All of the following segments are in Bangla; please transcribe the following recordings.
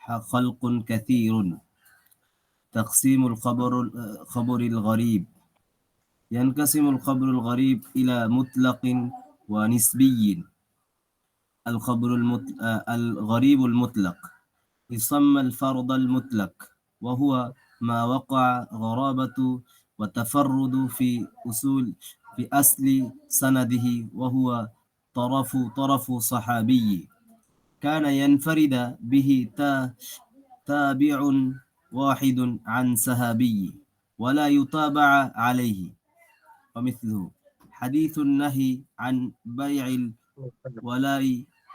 خلق كثير. تقسيم خبر الغريب. ينقسم الخبر الغريب إلى مطلق ونسبي. الغريب المطلق يسمى الفرد المطلق، وهو ما وقع غرابة وتفرد في أصل سنده، وهو طرف صحابي كان ينفرد به تابع واحد عن صحابي ولا يتابع عليه. ومثله حديث النهي عن بيع الولاء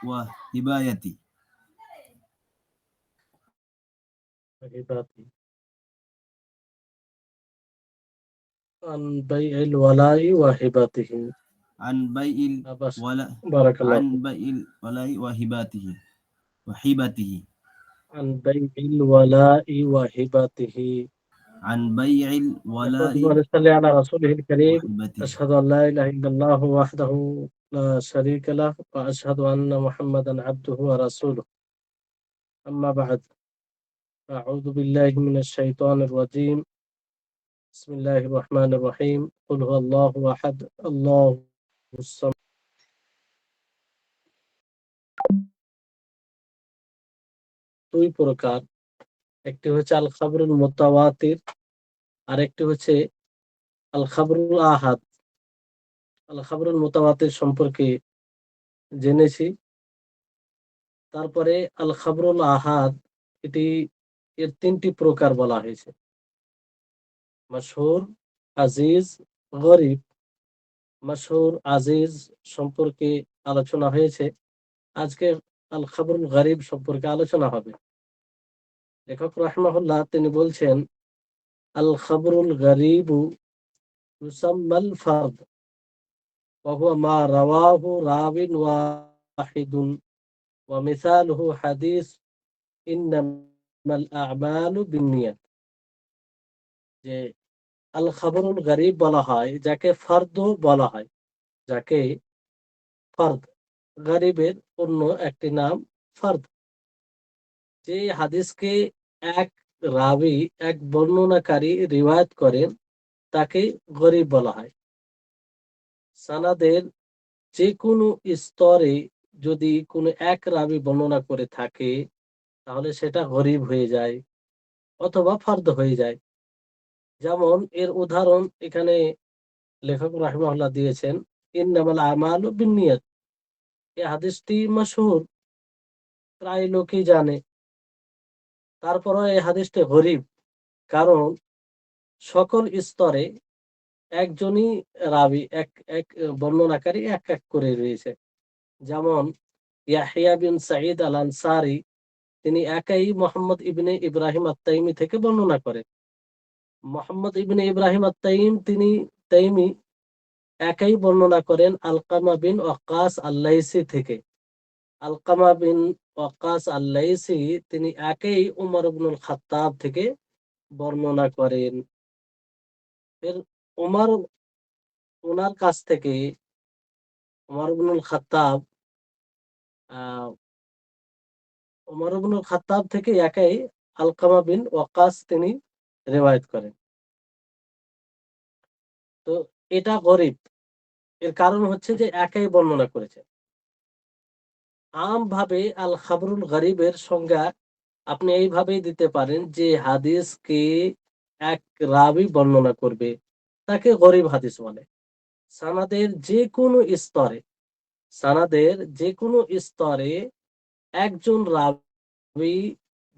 وهباية. عن بيع الولاء وهبته. عن بيع بس الولاء بارك الله عن فيك. بيع الولاء وهبته. عن بيع الولاء وهبته. عن بيع الولاء نحمده ونصلي على رسوله الكريم. وهبته. أشهد أن لا إله إلا الله وحده لا شريك له، وأشهد أن محمدا عبده ورسوله. أما بعد، أعوذ بالله من الشيطان الرجيم. بسم الله الرحمن الرحيم. قل هو الله أحد الله الصمد। দুই প্রকার, একটি হচ্ছে আল খাবরুল মুতাওয়াতির, আর একটি হচ্ছে আল খাবরুল আহাদ। আল খাবরুল মুতাওয়াতির সম্পর্কে জেনেছি। তারপরে আল খাবরুল আহাদ, এর তিনটি প্রকার বলা হয়েছে: মাশহুর, আজিজ, গরিব। মাশহুর, আজিজ সম্পর্কে আলোচনা হয়েছে। আজকে আল খাবরুল গরিব সম্পর্কে আলোচনা হবে। লেখক রাহিমাহুল্লাহ তিনি বলছেন, আল খাবরুল গরিবু ইউসাম্মাল ফারদ ওয়া হুয়া মা রাওয়াহু রাবিন ওয়াহিদুন ওয়া মিসালুহু হাদিস ইন্নামাল আ'মালু বিন্নিয়াত। যে আল খাবরুল গরিব বলা হয় যাকে ফর্দ বলা হয়, যাকে ফর্দ, গরিবের অন্য একটি নাম ফর্দ। যে হাদিসকে এক রাবি, এক বর্ণনাকারী রিওয়ায়াত করেন তাকে গরিব বলা হয়। সানাদের যে কোনো স্তরে যদি কোনো এক রাবি বর্ণনা করে থাকে তাহলে সেটা গরিব হয়ে যায় অথবা ফর্দ হয়ে যায়। যেমন এর উদাহরণ এখানে লেখক রাহিমাহুল্লাহ দিয়েছেন, ইন্নামাল আমালু বিন্নিয়াত। এই হাদিসটি মাশহুর, প্রায় লোকই জানে। তারপরও এই হাদিসটি গরীব, কারণ সকল স্তরে একজনই রাবি, এক এক বর্ণনাকারী এক এক করে রয়েছে। যেমন ইয়াহিয়া বিন সাঈদ আল আনসারী, তিনি একাই মোহাম্মদ ইবনে ইব্রাহিম আত-তাইমি থেকে বর্ণনা করেন। মোহাম্মদ ইবনে ইব্রাহিম আত-তাইম, তিনি তাইমি একাই বর্ণনা করেন আলকামা বিন ওয়াক্কাস আল-লাইসি থেকে। আলকামা বিন ওয়াক্কাস আল-লাইসি তিনি একাই উমর ইবনুল খাত্তাব থেকে বর্ণনা করেন। এর উমর, ওনার কাছ থেকে উমর ইবনুল খাত্তাব, উমর ইবনুল খাত্তাব থেকে একাই আলকামা বিন ওয়াক্কাস তিনি রিওয়ায়াত করেন। তো এটা গরীব, এর কারণ হচ্ছে যে একাই বর্ণনা করেছে। আমভাবে আল খাবরুল গরিবের সংজ্ঞা আপনি এইভাবেই দিতে পারেন যে হাদিসকে এক রাবি বর্ণনা করবে তাকে গরিব হাদিস বলে। সানাদের যে কোনো স্তরে, সানাদের যে কোনো স্তরে একজন রাবি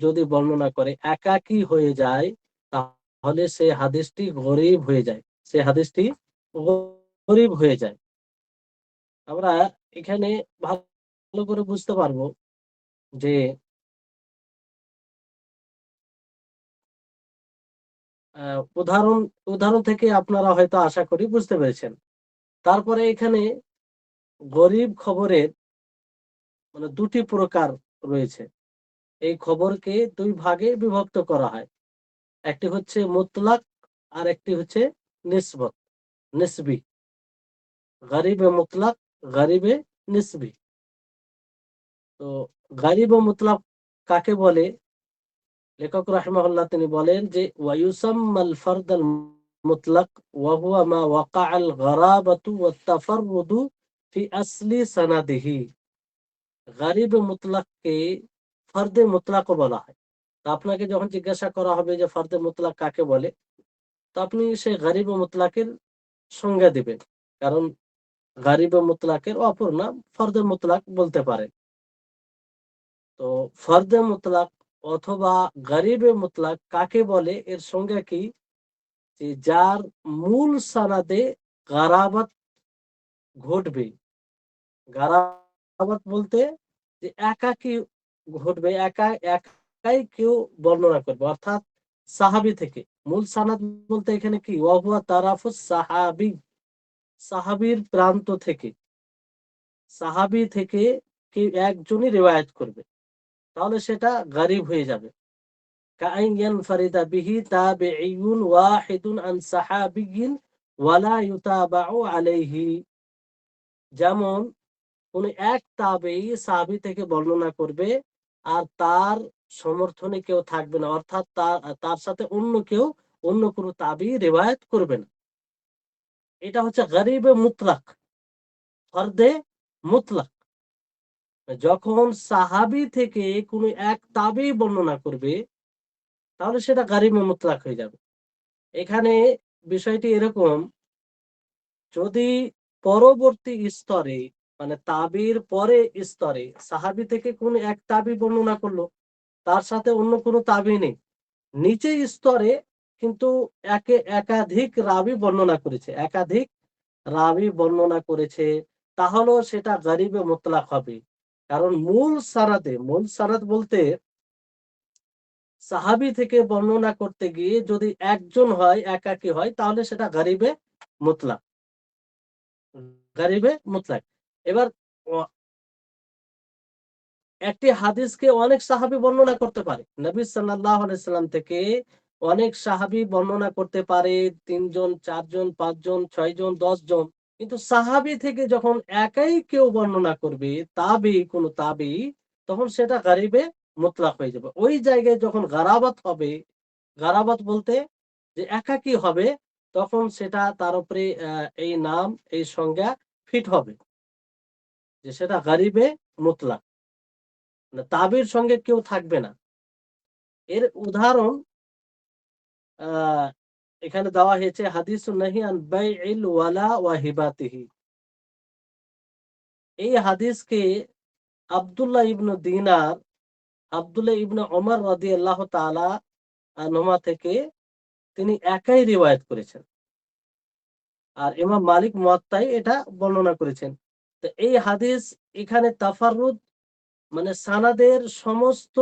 যদি বর্ণনা করে একাকী হয়ে যায় তাহলে সে হাদিসটি গরিব হয়ে যায়, সে হাদিসটি গরিব হয়ে যায়। আমরা এখানে ভালো করে বুঝতে পারবো যে উদাহরণ উদাহরণ থেকে আপনারা হয়তো আশা করি বুঝতে পেরেছেন। তারপরে এখানে গরিব খবরের মানে দুটি প্রকার রয়েছে। এই খবরকে দুই ভাগে বিভক্ত করা হয়, একটি হচ্ছে মুতলাক আর একটি হচ্ছে নিসবত, নিসবি। গরিবে মুতলাক, গরিবে নিসবি। তো গরিব ও মুতলাক কাকে বলে লেখক রাহিমাহুল্লাহ তিনি বলেন যে ওয়ায়ুসাম্মাল ফারদাল মুতলাক ওয়া হুয়া মা ওয়াকাআল গরাবাতু ওয়াত তাফাররুদু ফি আসলি সানাদিহি। গারিব মুতলাককে ফরদে মুতলাকও বলা হয়। তো আপনাকে যখন জিজ্ঞাসা করা হবে যে ফরদে মুতলাক কাকে বলে, তো আপনি সেই গারিব মুতলাকের সংজ্ঞা দিবেন। কারণ গারিব মুতলাকের অপর নাম ফরদে মুতলাক বলতে পারেন। তো ফরদে মুতলাক অথবা গারিবে মুতলাক কাকে বলে, এর সংজ্ঞা কি? যে যার মূল সানাদে গারাবাত ঘটবে। গারাবাত বলতে যে একাকী ঘটবে, একাই কেউ বর্ণনা করবে, অর্থাৎ সাহাবী থেকে। মূল সানাদ বলতে এখানে কি? ওয়া হুয়া তারাফুস সাহাবী, সাহাবীর প্রান্ত থেকে, সাহাবী থেকে কেউ একজনই রিওয়ায়াত করবে, তাহলে সেটা গারিব হয়ে যাবে। কাআন ইয়ানফারিদা বিহি তাবিঈয়ুন ওয়াহিদুন আন সাহাবিয়্যিন ওয়ালা ইউতাবাউ আলাইহি। যেমন কোন এক তাবেঈ সাহাবী থেকে বর্ণনা করবে আর তার সমর্থনে কেউ থাকবে না, অর্থাৎ তার সাথে অন্য কেউ অন্য কোন তাবেঈ রিওয়ায়াত করবে না। এটা হচ্ছে গরীবে মুতলাক, ফরদে মুতলাক। যখন সাহাবী থেকে কোন এক তাবেঈ বর্ণনা করবে, তাহলে সেটা গরীবে মুতলাক হয়ে যাবে। এখানে বিষয়টি এরকম, যদি পরবর্তী স্তরে মানে তাবির পরে স্তরে সাহাবী থেকে কোন এক তাবি বর্ণনা করলো, তার সাথে অন্য কোনো তাবি নেই, নিচের স্তরে কিন্তু একাধিক রাবি বর্ণনা করেছে, একাধিক রাবি বর্ণনা করেছে, তাহলেও সেটা গরিবে মুতলাক হবে। কারণ মূল সানাদ বলতে সাহাবী থেকে বর্ণনা করতে গিয়ে যদি একজন হয়, একাকী হয়, তাহলে সেটা গরিবে মুতলাক, গরিবে মুতলাক। এবার একটি হাদিসকে অনেক সাহাবী বর্ণনা করতে পারে। নবী সাল্লাল্লাহু আলাইহি সাল্লাম থেকে অনেক সাহাবী বর্ণনা করতে পারে, ৩ জন, ৪ জন, ৫ জন, ৬ জন, ১০ জন। কিন্তু সাহাবী থেকে যখন একাই কেউ বর্ণনা করবে, কোন তাবী, তখন সেটা গরিবে মুতলাক হয়ে যাবে। ওই জায়গায় যখন গারাবাত হবে, গারাবাত বলতে যে একাকী হবে, তখন সেটা তার উপরে এই নাম, এই সংজ্ঞা ফিট হবে যে সেটা গরিবে মুতলাক, মানে তাবির সঙ্গে কেউ থাকবে না। এর উদাহরণ এখানে দেওয়া হয়েছে হাদিসুন নাহি আন বাইইল ওয়ালা ওয়া হিবাতিহি। এই হাদিসকে আব্দুল্লাহ ইবনে দিনার, আব্দুল্লাহ ইবনে ওমর রাদিয়াল্লাহু তাআলা আনহুমা থেকে তিনি একাই রিওয়ায়াত করেছেন। আর ইমাম মালিক মুয়াত্তায় এটা বর্ণনা করেছেন। তো এই হাদিস এখানে তাফাররুদ মানে সানাদের সমস্ত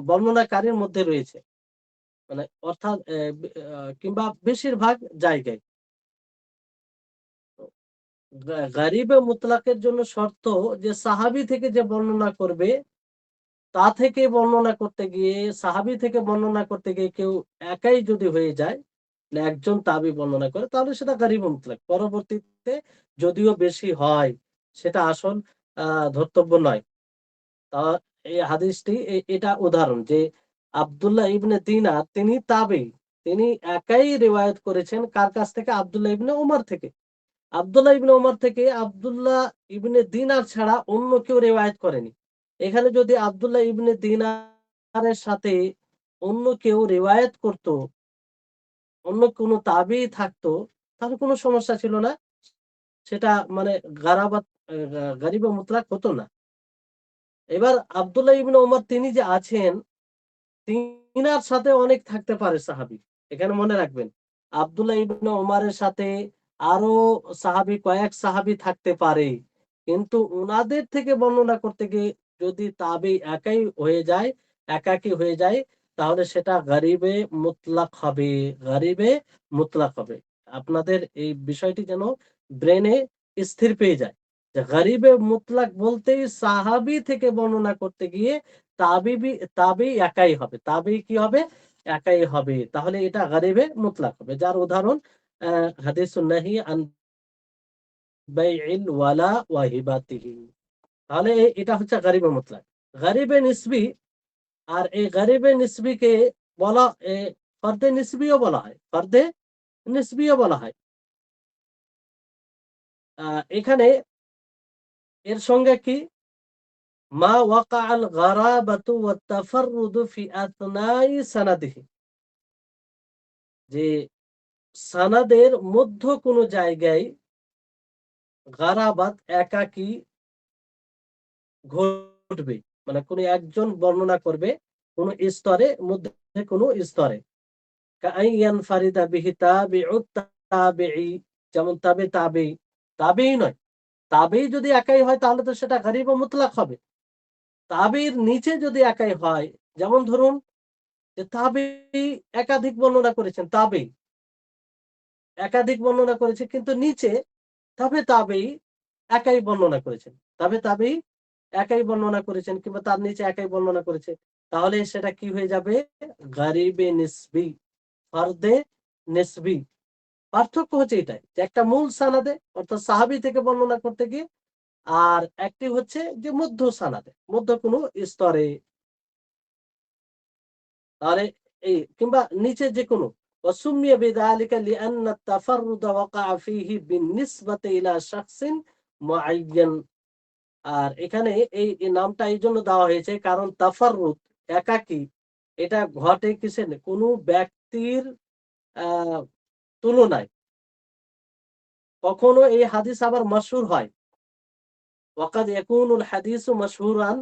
বর্ণনাকারীর মধ্যে রয়েছে, মানে অর্থাৎ কিংবা বেশিরভাগ জায়গায়। গারিবে মুতলাকের জন্য শর্ত যে সাহাবী থেকে যে বর্ণনা করবে, তা থেকে বর্ণনা করতে গিয়ে, সাহাবী থেকে বর্ণনা করতে গিয়ে কেউ একাই যদি হয়ে যায়, একজন তাবি বর্ণনা করে, তাহলে সেটা গারিবে মুতলাক। পরবর্তীতে যদিও বেশি হয়, সেটা আসল ধর্তব্য নয়। তা এই হাদিসটি এটা উদাহরণ যে আব্দুল্লাহ ইবনে দিনার তিনি তাবি, তিনি একাই রিওয়ায়াত করেছেন কার কাছ থেকে? আব্দুল্লাহ ইবনে ওমর থেকে। আব্দুল্লাহ ইবনে ওমর থেকে আব্দুল্লাহ ইবনে দিনার ছাড়া অন্য কেউ রিওয়ায়াত করেনি। এখানে যদি আব্দুল্লাহ ইবনে দিনারের সাথে অন্য কেউ রিওয়ায়াত করত, অন্য কোনো তাবি থাকতো, তাহলে কোনো সমস্যা ছিল না, সেটা মানে গারাবাত গারিবে মুতলাক হতো না। এবার আব্দুল্লাহ ইবনে ওমর তিনি যে আছেন, তিনার সাথে অনেক থাকতে পারে সাহাবী। এখানে মনে রাখবেন, আব্দুল্লাহ ইবনে ওমরের সাথে আরো সাহাবী, কয়েক সাহাবী থাকতে পারে। কিন্তু উনাদের থেকে বর্ণনা করতে গিয়ে যদি তাবী একাই হয়ে যায়, একাকী হয়ে যায়, তাহলে সেটা গরিবে মুতলাক হবে, গরিবে মুতলাক হবে। আপনাদের এই বিষয়টি যেন ব্রেনে স্থির পেয়ে যায় যে গরিবে মুতলাক বলতেই সাহাবী থেকে বর্ণনা করতে গিয়ে তাবী একাই হবে। তাবী কি হবে? একাই হবে। তাহলে এটা গরিবে মুতলাক হবে। যার উদাহরণ হাদিসুন নাহি আন বাইইল ওয়ালা ওয়া হিবাতিহি। তাহলে এটা হচ্ছে গরিবে মুতলাক। গরিবে নিসবি আর এই গরিবে নিসবিকে বলা ফর্দে নিসবিও বলা হয়, ফর্দে নিসবিও বলা হয়। এখানে এর সঙ্গে কি মা ওয়াকা আল গারাবাতু ওয়াত তাফাররুদু ফি আথনাই সানাদিহি, যে সানাদের মধ্য কোনো জায়গায় গারাবাত একাকী ঘটবে, মানে কোনো একজন বর্ণনা করবে কোনো স্তরে, মধ্যে কোনো স্তরে। কাআইয়ান ফারিদা বিহি তাবিউত তাবিঈ, যেমন তাবেই, তাবেই নয়, তাবেই যদি একাই হয় তাহলে তো সেটা গরীব ও মুতলাক হবে। তাবেইর নিচে যদি একাই হয়, যেমন ধরুন যে তাবেই একাধিক বর্ণনা করেছেন, তাবেই একাধিক বর্ণনা করেছে, কিন্তু নিচে তাবেই একাই বর্ণনা করেছেন, তাবেই একাই বর্ণনা করেছেন, কিংবা তার নিচে একাই বর্ণনা করেছে, তাহলে সেটা কি হয়ে যাবে? গরিবে নিসবি, ফর্দে নিসবি। পার্থক্য হচ্ছে এটাই, যে একটা মূল সানাদে অর্থাৎ সাহাবী থেকে বর্ণনা করতে গিয়ে, আর একটি হচ্ছে যে মধ্য সানাদে, মধ্য কোনো স্তরে। তাহলে এই কিংবা নিচে যে কোনো ওয়াসুমিয়া বিযালিকা লিআন্না আত-তাফাররুদ ওয়াকা'a ফীহি বিন-নিসবাতি ইলা শাখসিন মুআয়্যান। আর এখানে এই নামটা এই জন্য দেওয়া হয়েছে কারণ তাফাররুদ, একাকী, এটা ঘটে কিসের? কোনো ব্যক্তির আহ তুলনায়। কখনো এই হাদিস আবার মাশহুর হয়, ওয়াকাদ ইয়াকুনুল হাদিসু মাশহুরান,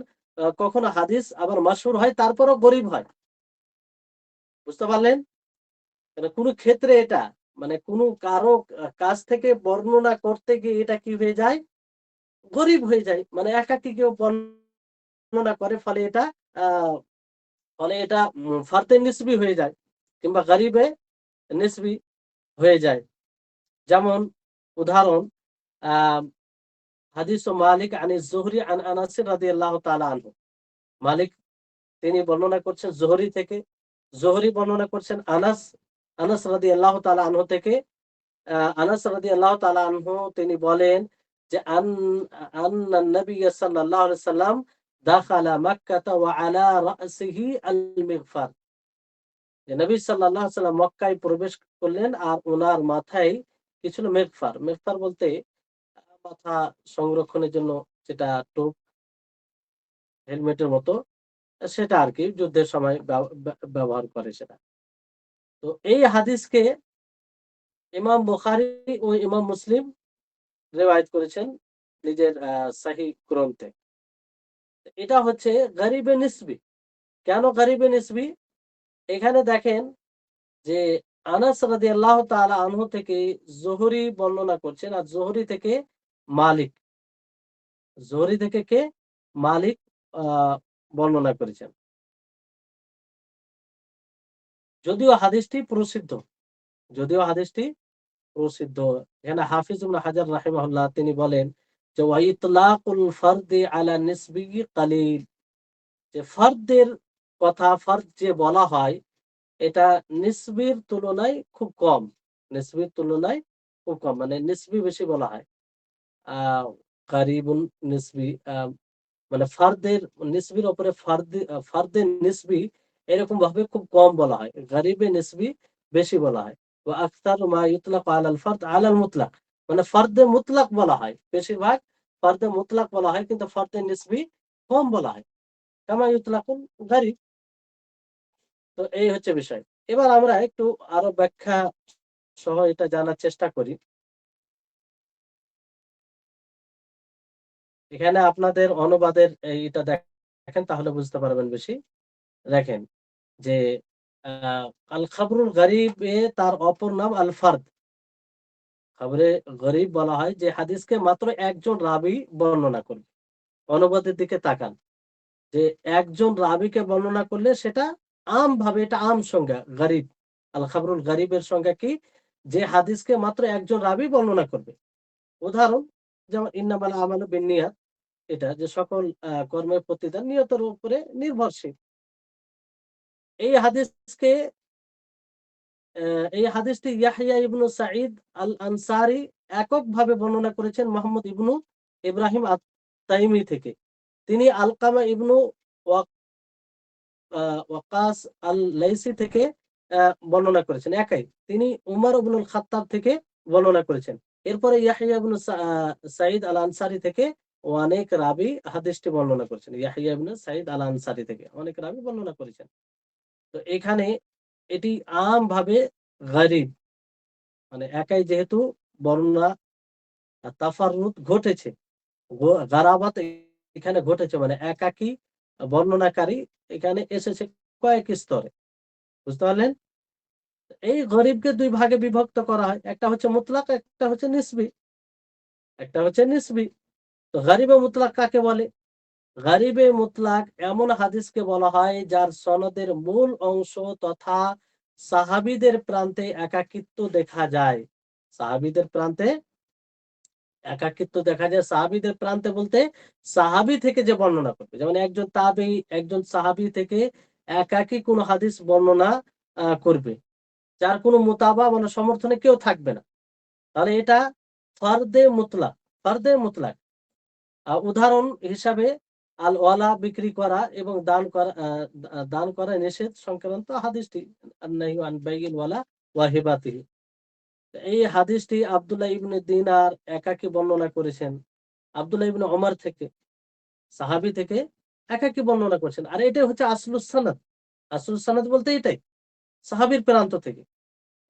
কখনো হাদিস আবার মাশহুর হয় তারপরও গরীব হয়। বুঝতে পারলেন? মানে কোন ক্ষেত্রে এটা, মানে কোন কারো কাছ থেকে বর্ণনা করতে গিয়ে এটা কি হয়ে যায়? গরীব হয়ে যায়। মানে একাকী কেউ বর্ণনা করে, ফলে এটা আ ফলে এটা ফারদে নিসবি হয়ে যায়, কিংবা গরীবে নিসবি হয়ে যায়। যেমন উদাহরণ, আ হাদিস মালিক আনিজ যুহরি আন আনাস রাদিয়াল্লাহু তাআলা আনহু। মালিক তিনি বর্ণনা করছেন যুহরি থেকে, যুহরি বর্ণনা করছেন আনাস রাদিয়াল্লাহু তাআলা আনহু থেকে। আনাস রাদিয়াল্লাহু তাআলা আনহু তিনি বলেন যে আন্না নবী সাল্লাল্লাহু আলাইহি সাল্লাম দাখালা মক্কাহ ওয়া আলা রাসিহি আল মিগফার, যে নবী সাল্লাল্লাহু আলাইহি সাল্লাম মক্কায় প্রবেশ করলেন আর ওনার মাথায় কি ছিল? মিগফার। মিগফার বলতে মাথা সংরক্ষণের জন্য যেটা টোপ, হেলমেটের মতো, সেটা আর কি যুদ্ধের সময় ব্যবহার করে সেটা। তো এই হাদিসকে ইমাম বুখারী ও ইমাম মুসলিম রিওয়ায়াত করেছেন নিজের সহিহ গ্রন্থে। এটা হচ্ছে গরিবে নিসবি। কেন গরিবে নিসবি? এখানে দেখেন যে আনাস রাদিয়াল্লাহু তাআলা আনহু থেকে যুহরি বর্ণনা করছেন, আর যুহরি থেকে মালিক, যুহরি থেকে কে? মালিক বর্ণনা করেছেন। যদিও হাদিসটি প্রসিদ্ধ, যদিও হাদিসটি প্রসিদ্ধ। এখানে হাফিজ ইবনে হাজার রাহিমাহুল্লাহ তিনি বলেন যে ওয়া ইতলাকুল ফারদি আলা নিসবি কালিল, যে ফর্দের কথা, ফর্দ যে বলা হয় এটা নিসবির তুলনায় খুব কম, নিসবির তুলনায় খুব কম, মানে নিসবি বেশি বলা হয়। আহ কারিবুন নিসবি, মানে ফারদের নিসবির উপরে ফারদে নিসবি এরকম ভাবে খুব কম বলা হয়, গরিবে নিসবি বেশি বলা হয়। ওয়া আকতারু মা ইউতলাকু আলাল ফারদ আলাল মুতলাক, মানে ফারদে মুতলাক বলা হয়, বেশিরভাগ ফারদে মুতলাক বলা হয়, কিন্তু ফারদে নিসবি কম বলা হয়, কামা ইউতলাকুল গরিব। তো এই হচ্ছে বিষয়। এবার আমরা একটু আরো ব্যাখ্যা সহ এটা জানার চেষ্টা করি। এখানে আপনাদের অনুবাদের এইটা দেখেন, তাহলে বুঝতে পারবেন বেশি। দেখেন যে আল খাবরুল গরিব তার অপর নাম আল ফারদ। খবরে গরিব বলা হয় যে হাদিসকে মাত্র একজন রাবী বর্ণনা করবে। অনুবাদের দিকে তাকান, যে একজন রাবীকে বর্ণনা করলে সেটা আম ভাবে, এটা আম সংজ্ঞা গরিব। আল খাবরুল গরিবের সংজ্ঞা কি? যে হাদিসকে মাত্র একজন রাবী বর্ণনা করবে। উদাহরণ যেমন ইন্নামাল আমালু বিন্নিয়াত, এটা যে সকল কর্মের প্রতিদান নিয়তের উপরে নির্ভরশীল। এই হাদিসকে এই হাদিসটি ইয়াহইয়া ইবনু সাঈদ আল আনসারী এককভাবে বর্ণনা করেছেন মুহাম্মদ ইবনু ইব্রাহিম আত-তাইমি থেকে। তিনি আলকামা ইবনু ওয়াকাস আল লাইসি থেকে বর্ণনা করেছেন একাই। তিনি উমর ইবনুল খাত্তাব থেকে বর্ণনা করেছেন। এরপরে ইয়াহিয়া ইবনে সাঈদ আল আনসারী থেকে অনেক রাবী হাদিসটি বর্ণনা করেছেন। ইয়াহিয়া ইবনে সাঈদ আল আনসারী থেকে অনেক রাবী বর্ণনা করেছেন। তো এখানে এটি আমভাবে গরীব, মানে একাই যেহেতু বর্ণনা তাফাররুদ ঘটেছে, গারাবাত এখানে ঘটেছে, মানে একাকী বর্ণনাকারী এখানে এসেছে কয়েক স্তরে। বুঝতে পারলেন? এই গরিবকে দুই ভাগে বিভক্ত করা হয়, একটা হচ্ছে মুতলাক, একটা হচ্ছে নিসবি। একটা হচ্ছে নিসবি। তো গরিবে মুতলাক কাকে বলে? গরিবে মুতলাক এমন হাদিসকে বলা হয় যার সনদের মূল অংশ তথা সাহাবীদের প্রান্তে একাকিত্ব দেখা যায়। সাহাবীদের প্রান্তে একাকিত্ব দেখা যায়। সাহাবীদের প্রান্তে বলতে সাহাবী থেকে যে বর্ণনা করবে, যেমন একজন তাবেঈ একজন সাহাবী থেকে একাকী কোন হাদিস বর্ণনা করবে, যার কোনো মুতাবা মানে সমর্থনে কেউ থাকবে না, তাহলে এটা ফারদে মুতলাক। ফারদে মুতলাক উদাহরণ হিসাবে আল ওয়ালা বিক্রি করা এবং দান করা নিষেধ সংক্রান্ত হাদিসটি, আন-নাহয়ু আন বাইইল ওয়ালা ওয়া হিবাতিহি। এই হাদিসটি আব্দুল্লাহ ইবনে দিনার একাকী বর্ণনা করেছেন আব্দুল্লাহ ইবনে ওমর থেকে, সাহাবী থেকে একাকী বর্ণনা করেছেন। আর এটাই হচ্ছে আসলুস সানাদ। আসলুস সানাদ বলতে এটাই, সাহাবীর প্রান্ত থেকে।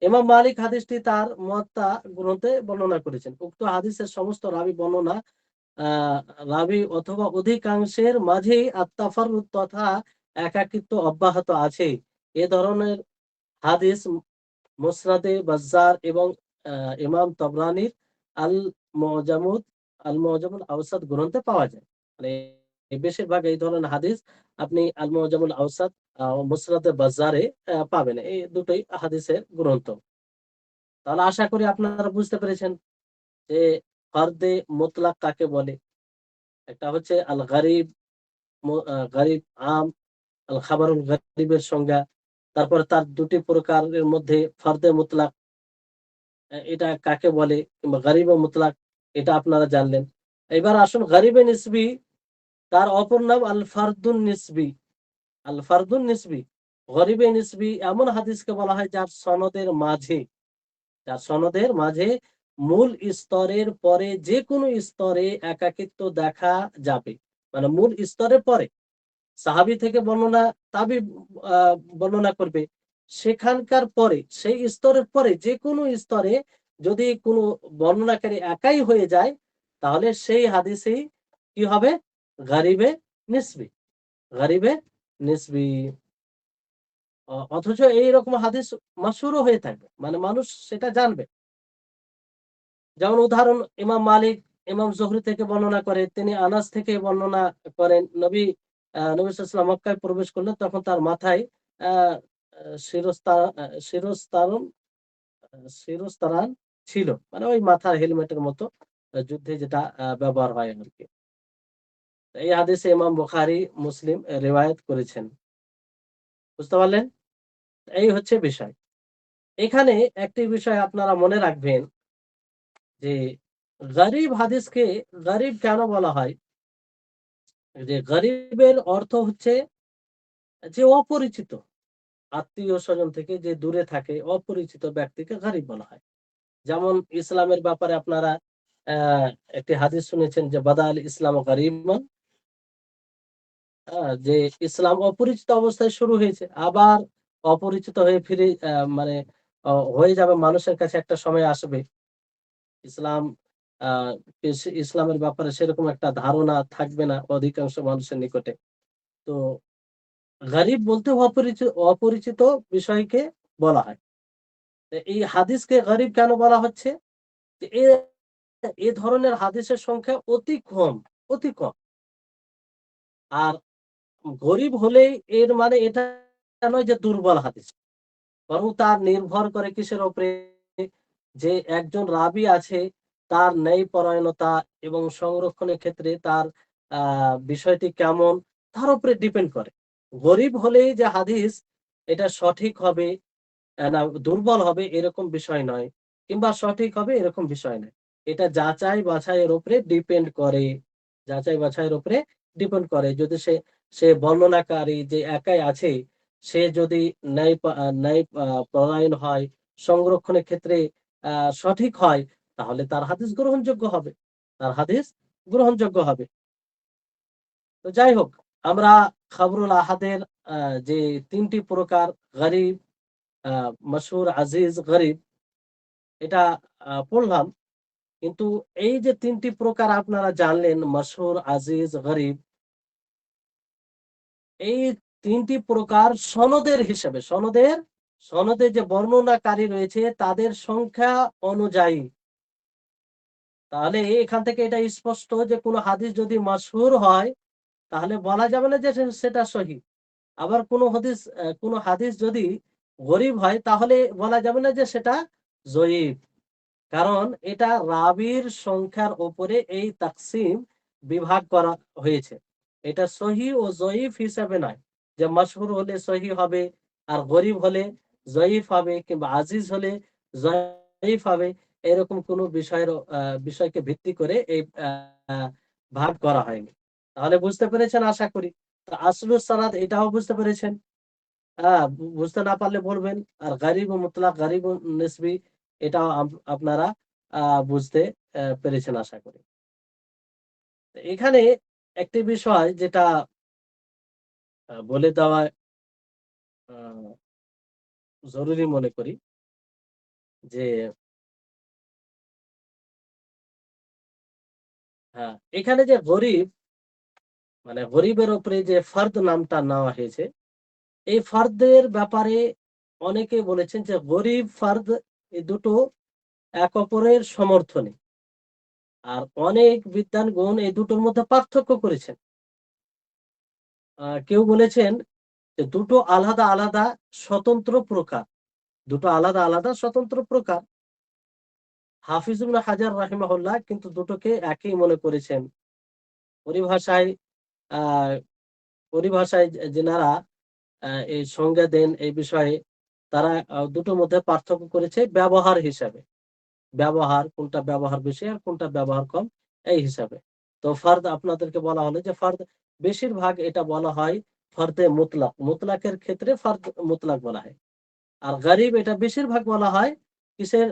ইমাম মালিক হাদিসটি তার মুয়াত্তা গ্রন্থে বর্ণনা করেছেন। উক্ত হাদিসের সমস্ত রাবী অথবা অধিকাংশের মাঝেই আত-তাফাররুদ তথা একাকিত্ব অব্যাহত আছে। এ ধরনের হাদিস মুসনাদে বাজ্জার এবং ইমাম তাবরানীর আল মুজামুদ আল মুজামুল আওসাত গ্রন্থে পাওয়া যায়। মানে বেশিরভাগ এই ধরনের হাদিস আপনি আল মুজামুল আওসাত মুসনাদে বাজ্জারে পাবেন। এই দুটোই হাদিসের গ্রন্থ। তাহলে আশা করি আপনারা বুঝতে পেরেছেন যে ফারদে মুতলাক কাকে বলে। একটা হচ্ছে আল গরিব, গরিব আম, আল খাবারুল গরিবের সংজ্ঞা। তারপরে তার দুটি প্রকারের মধ্যে ফারদে মুতলাক এটা কাকে বলে, কিংবা গরিব ও মুতলাক এটা আপনারা জানলেন। এবার আসুন গরিবে নিসবি, তার অপর নাম আল ফারদুন নিসবি। আল ফারদুন নিসবি, গরিবে নিসবি এমন হাদিসকে বলা হয় যার সনদের মাঝে মূল স্তরের পরে যে কোনো স্তরে একাকিত্ব দেখা যাবে। মানে মূল স্তরের পরে সাহাবী থেকে বর্ণনা, তাবী বর্ণনা করবে, সেখানকার পরে সেই স্তরের পরে যে কোনো স্তরে যদি কোনো বর্ণনাকারী একাই হয়ে যায়, তাহলে সেই হাদিসেই কি হবে? গরিবে নিসবি। গরিবে নিসবি। অথচ এইরকম হাদিস মাশহুরও হয়ে থাকবে, মানে মানুষ সেটা জানবে। যেমন উদাহরণ, ইমাম মালিক ইমাম জোহরি থেকে বর্ণনা করে, তিনি আনাস থেকে বর্ণনা করেন, নবী সাল্লাল্লাহু আলাইহি ওয়াসাল্লাম মক্কায় প্রবেশ করলেন, তখন তার মাথায় আহ, শিরস্তারণ শিরস্তারান ছিল, মানে ওই মাথার হেলমেটের মতো, যুদ্ধে যেটা ব্যবহার হয় আর কি। এই হাদিসে ইমাম বুখারী মুসলিম রিওয়ায়াত করেছেন। বুঝতে পারলেন? এই হচ্ছে বিষয়। এখানে একটি বিষয় আপনারা মনে রাখবেন যে গরিব হাদিসকে গরিব কেন বলা হয়? যে গরিবের অর্থ হচ্ছে যে অপরিচিত, আত্মীয় স্বজন থেকে যে দূরে থাকে অপরিচিত ব্যক্তিকে গরিব বলা হয়। যেমন ইসলামের ব্যাপারে আপনারা আহ একটি হাদিস শুনেছেন যে বাদা আল ইসলাম গরিবান, যে ইসলাম অপরিচিত অবস্থায় শুরু হয়েছে, আবার অপরিচিত হয়ে ফিরে মানে হয়ে যাবে, মানুষের কাছে একটা সময় আসবে ইসলাম আহ ইসলামের ব্যাপারে সেরকম একটা ধারণা থাকবে না অধিকাংশ মানুষের নিকটে। তো গরিব বলতে অপরিচিত অপরিচিত বিষয়কে বলা হয়। এই হাদিসকে গরিব কেন বলা হচ্ছে? যে এ ধরনের হাদিসের সংখ্যা অতি কম, অতি কম। আর গরিব হলেই এর মানে এটা নয় যে দুর্বল হাদিস, বরং তার নির্ভর করে কিসের উপরে? যে একজন রাবী আছে, তার ন্যায়পরায়ণতা এবং সংরক্ষণের ক্ষেত্রে তার বিষয়টি কেমন, তার উপরে ডিপেন্ড করে। গরিব হলেই যে হাদিস এটা সঠিক হবে, না দুর্বল হবে এরকম বিষয় নয়, কিংবা সঠিক হবে এরকম বিষয় নয়। এটা যাচাই বাছাইয়ের উপরে ডিপেন্ড করে। যাচাই বাছাইয়ের উপরে ডিপেন্ড করে। যদি সে সে বর্ণনাকারী যে একাই আছে, সে যদি ন্যায় পরায়ণ হয়, সংরক্ষণের ক্ষেত্রে সঠিক হয়, তাহলে তার হাদিস গ্রহণযোগ্য হবে, তার হাদিস গ্রহণযোগ্য হবে। তো যাই হোক, আমরা খাবরুল আহাদের যে ৩টি প্রকার, গরীব, মশহুর, আজিজ, গরীব, এটা পড়লাম। কিন্তু এই যে ৩টি প্রকার আপনারা জানলেন, মশহুর, আজিজ, গরীব, এই ৩টি প্রকার সনদের হিসেবে, সনদে যে বর্ণনাকারী রয়েছে তাদের সংখ্যা অনুযায়ী, তাহলে এখান থেকে এটা স্পষ্ট যে কোনো হাদিস যদি মাশহুর হয় তাহলে বলা যাবে না যে সেটা সহিহ। আবার কোনো হাদিস যদি গরীব হয় তাহলে বলা যাবে না যে সেটা জয়ীফ। কারণ এটা রাবির সংখ্যার উপরে এই তাকসিম, বিভাগ করা হয়েছে। এটা সহিহ ও জয়ীফ হিসাবে নয়, যে মাশহুর হলে সহিহ হবে, আর গরীব হলে জয়ীফ হবে, কিংবা আজিজ হলে জয়ীফ হবে, এরকম কোনো বিষয়কে ভিত্তি করে এই ভাগ করা হয়নি। তাহলে বুঝতে পেরেছেন আশা করি। তো আসলুস সানাদ এটাও বুঝতে পেরেছেন। বুঝতে না পারলে বলবেন। আর গারিব ও মুতলাক, গারিব ও নিসবি, এটাও আপনারা বুঝতে পেরেছেন আশা করি। তো এখানে একটি বিষয় যেটা বলে দেওয়া জরুরি মনে করি, যে এখানে যে গরিব, মানে গরিবের উপরে যে ফর্দ নামটা নেওয়া হয়েছে, এই ফর্দের ব্যাপারে অনেকে বলেছেন যে গরিব, ফর্দ, এই দুটো এক অপরের সমর্থনে। আর অনেক বিদ্বানগণ এই দুটোর মধ্যে পার্থক্য করেছেন। কেউ বলেছেন যে দুটো আলাদা আলাদা স্বতন্ত্র প্রকার, দুটো আলাদা আলাদা স্বতন্ত্র প্রকার। হাফিজ ইবনে হাজার রাহিমাহুল্লাহ কিন্তু দুটোকে একই মনে করেছেন। পরিভাষায় আহ পরিভাষায় যেনারা এই সংজ্ঞা দেন এই বিষয়ে, তারা দুটোর মধ্যে পার্থক্য করেছে ব্যবহার হিসাবে। ব্যবহার, কোনটা ব্যবহার বেশি আর কোনটা ব্যবহার কম, এই হিসাবে। তো ফর্দ আপনাদেরকে বলা হলো যে ফর্দ, বেশিরভাগ এটা বলা হয় ফর্দে মুতলাক, মুতলাকের ক্ষেত্রে ফর্দ মুতলাক বলা হয়। আর গরিব এটা বেশিরভাগ বলা হয় কিসের,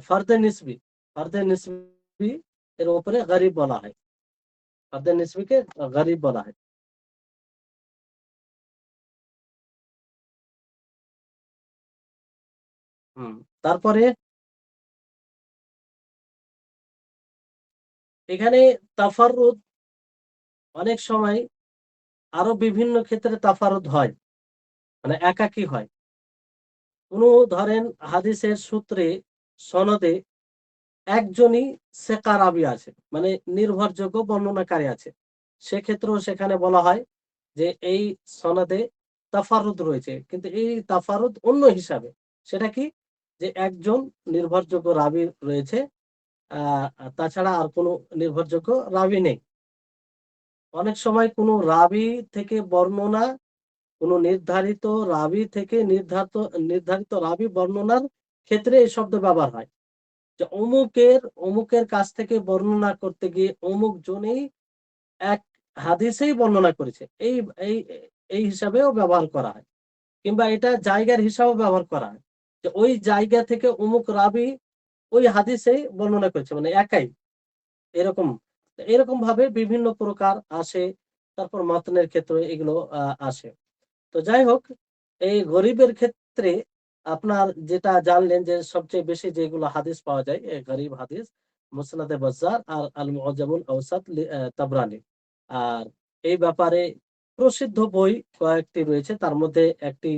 ফর্দে নিসবি, ফর্দে নিসবি এর উপরে গরিব বলা হয়, ফর্দে নিসবিকে গরিব বলা হয়। তারপরে এখানে তাফাররুদ, অনেক সময় আরো বিভিন্ন ক্ষেত্রে তাফারুদ হয়, মানে একাকী হয়। কোন, ধরেন হাদিসের সূত্রে, সনদে একজনই সেকা রাবী আছে, মানে নির্ভরযোগ্য বর্ণনাকারী আছে, সেক্ষেত্রেও সেখানে বলা হয় যে এই সনদে তাফারুদ রয়েছে, কিন্তু এই তাফারুদ অন্য হিসাবে। সেটা কি, যে একজন নির্ভরযোগ্য রাবী রয়েছে, আহ তাছাড়া আর কোনো নির্ভরযোগ্য রাবী নেই। অনেক সময় কোনো রাবী থেকে বর্ণনা, কোনো নির্ধারিত রাবী থেকে নির্ধারিত রাবী বর্ণনার ক্ষেত্রে এই শব্দ ব্যবহার হয়, যে অমুকের কাছ থেকে বর্ণনা করতে গিয়ে অমুক জনেই এক হাদিসেই বর্ণনা করেছে, এই এই এই হিসাবেও ব্যবহার করা হয়। কিংবা এটা জায়গার হিসাবেও ব্যবহার করা হয়, যে ওই জায়গা থেকে অমুক রাবী ওই হাদিসেই বর্ণনা করেছে, মানে একাই, এরকম। এরকম ভাবে বিভিন্ন প্রকার আসে। তারপর মাতনের ক্ষেত্রে এগুলো আসে। তো যাই হোক, এই গরিবের ক্ষেত্রে আপনার যেটা জানলেন যে সবচেয়ে বেশি যেগুলো হাদিস পাওয়া যায়, এই গরিব হাদিস মুসনাদে বাজ্জার আর আল মুআজ্জামুল আওসাত তাবরানী। আর এই ব্যাপারে প্রসিদ্ধ বই কয়েকটি রয়েছে, তার মধ্যে একটি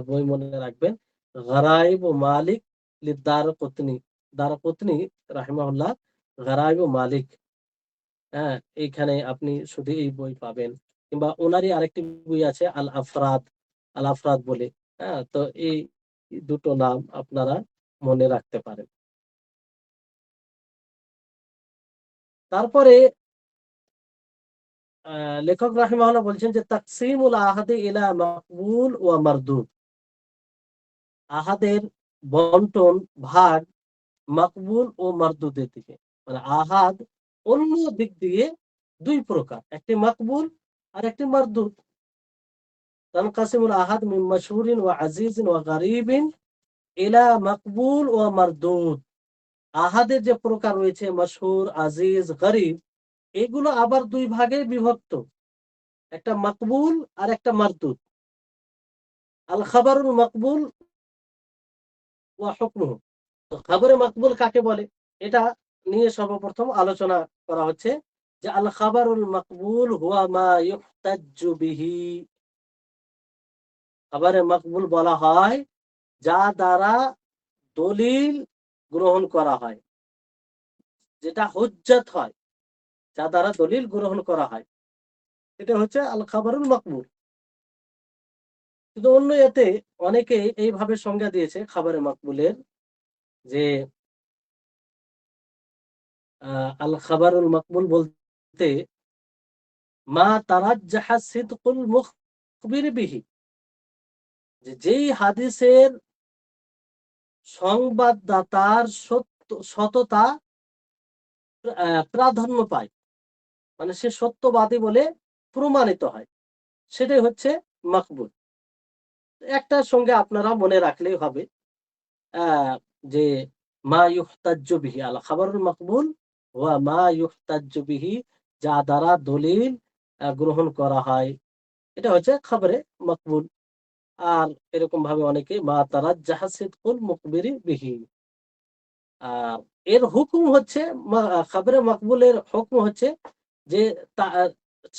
বই মনে রাখবেন, গরাইব ও মালিক লিদারকুতনি, দারকুতনি রাহিমাহুল্লাহ, গরাইব ও মালিক। হ্যাঁ, এইখানে আপনি শুধু এই বই পাবেন। কিংবা ওনারই আরেকটি বই আছে আল আফরাদ, আল আফরাদ বলে। হ্যাঁ, তো এই দুটো নাম আপনারা মনে রাখতে পারেন। তারপরে লেখক রাহিমাহুল্লাহ বলছেন যে তাকসিমুল আহাদে ইলা মাকবুল ওয়া মারদুদ, আহাদের বন্টন, ভাগ, মাকবুল ও মারদুদের দিকে। মানে আহাদ অন্য দিক দিয়ে দুই প্রকার, একটি মাকবুল আর একটি মারদুদ। তানকাসিমুল আহাদ মিন মাশহুরিন ওয়া আজিজিন ওয়া গারিবিন ইলা মাকবুল ওয়া মারদুদ। আহাদের যে প্রকার রয়েছে মাশহুর, আজিজ, গরিব, এগুলো আবার দুই ভাগে বিভক্ত, একটা মাকবুল আর একটা মারদুদ। আল খাবারুল মাকবুল ওয়া হুকমুহু। তো খাবরে মাকবুল কাকে বলে, এটা নিয়ে সর্বপ্রথম আলোচনা করা হচ্ছে যে আল খাবারুল মাকবুল হুয়া মা ইউহতাজ্জু বিহি। খাবারে মাকবুল বলা হয় যা দ্বারা দলিল গ্রহণ করা হয়, যেটা হুজ্জত হয়, যা দ্বারা দলিল গ্রহণ করা হয়, এটা হচ্ছে আল খাবারুল মাকবুল। কিন্তু অন্য এতে অনেকে এইভাবে সংজ্ঞা দিয়েছে খাবারে মাকবুলের যে আল খাবারুল মাকবুল বলতে মা তারাজ্জাহা সিদকুল মুখবির বিহি, যেই হাদিসের সংবাদদাতার সততা প্রাধান্য পায়, মানে সে সত্যবাদী বলে প্রমাণিত হয়, সেটাই হচ্ছে মাকবুল। একটা সঙ্গে আপনারা মনে রাখলেই হবে যে মা ইউহতাজ্জু বিহি, আল খাবারুল মাকবুল ওয়া মা ইউহতাজ্জু বিহি, যা দ্বারা দলিল গ্রহণ করা হয়, এটা হচ্ছে খবরে মাকবুল। আর এরকম ভাবে অনেকে মা তারাজ্জাহা সিদকুল মুখবিরি বিহি। আর এর হুকুম হচ্ছে খবরে মাকবুলের হুকুম হচ্ছে যে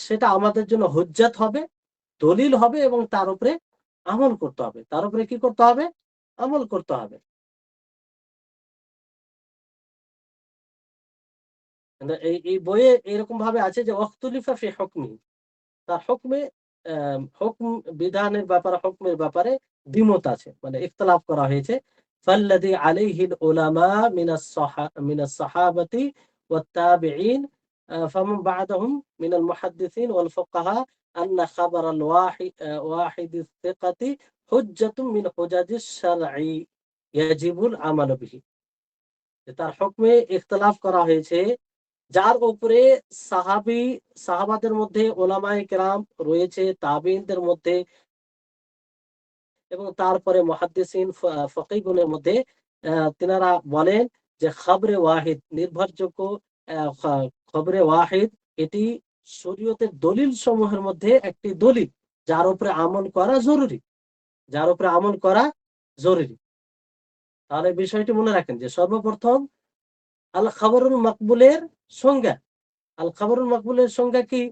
সেটা আমাদের জন্য হুজ্জাত হবে, দলিল হবে, এবং তার উপরে আমল করতে হবে। তার উপরে কি করতে হবে? আমল করতে হবে। এই বইয়ে এরকম ভাবে আছে যে ওয়াখতুলিফা ফি হুকমি, তার হুকমে হুকম বিধানের ব্যাপারে, হুকমের ব্যাপারে দ্বিমত আছে, মানে ইখতিলাফ করা হয়েছে। ফাল্লাযী আলাইহিল উলামা মিনাস সাহাবাতি ওয়াত তাবিঈন ফামান বা'দাহুম মিনাল মুহাদ্দিসিন ওয়াল ফুকাহা আন্না খাবারাল ওয়াহিদিস সিকাতি হুজ্জাতুম মিন হুজাজিশ শারঈ ইয়াজিবুল আমালু বিহি। তার হুকমে ইখতিলাফ করা হয়েছে যার উপরে সাহাবাদের মধ্যে ওলামায়ে কেরাম রয়েছে, তাবিঈনদের মধ্যে, এবং তারপরে মুহাদ্দিসিন ফকিহগণের মধ্যে তিনারা বলেন যে খবরে ওয়াহিদ নির্ভরযোগ্য, খবরে ওয়াহিদ এটি শরীয়তের দলিল সমূহের মধ্যে একটি দলিল, যার উপরে আমল করা জরুরি, যার উপরে আমল করা জরুরি। তাহলে বিষয়টি মনে রাখেন যে সর্বপ্রথম আল খাবরুল মাকবুলের সংজ্ঞা। আল খাবরুল মাকবুলের সংজ্ঞা কি?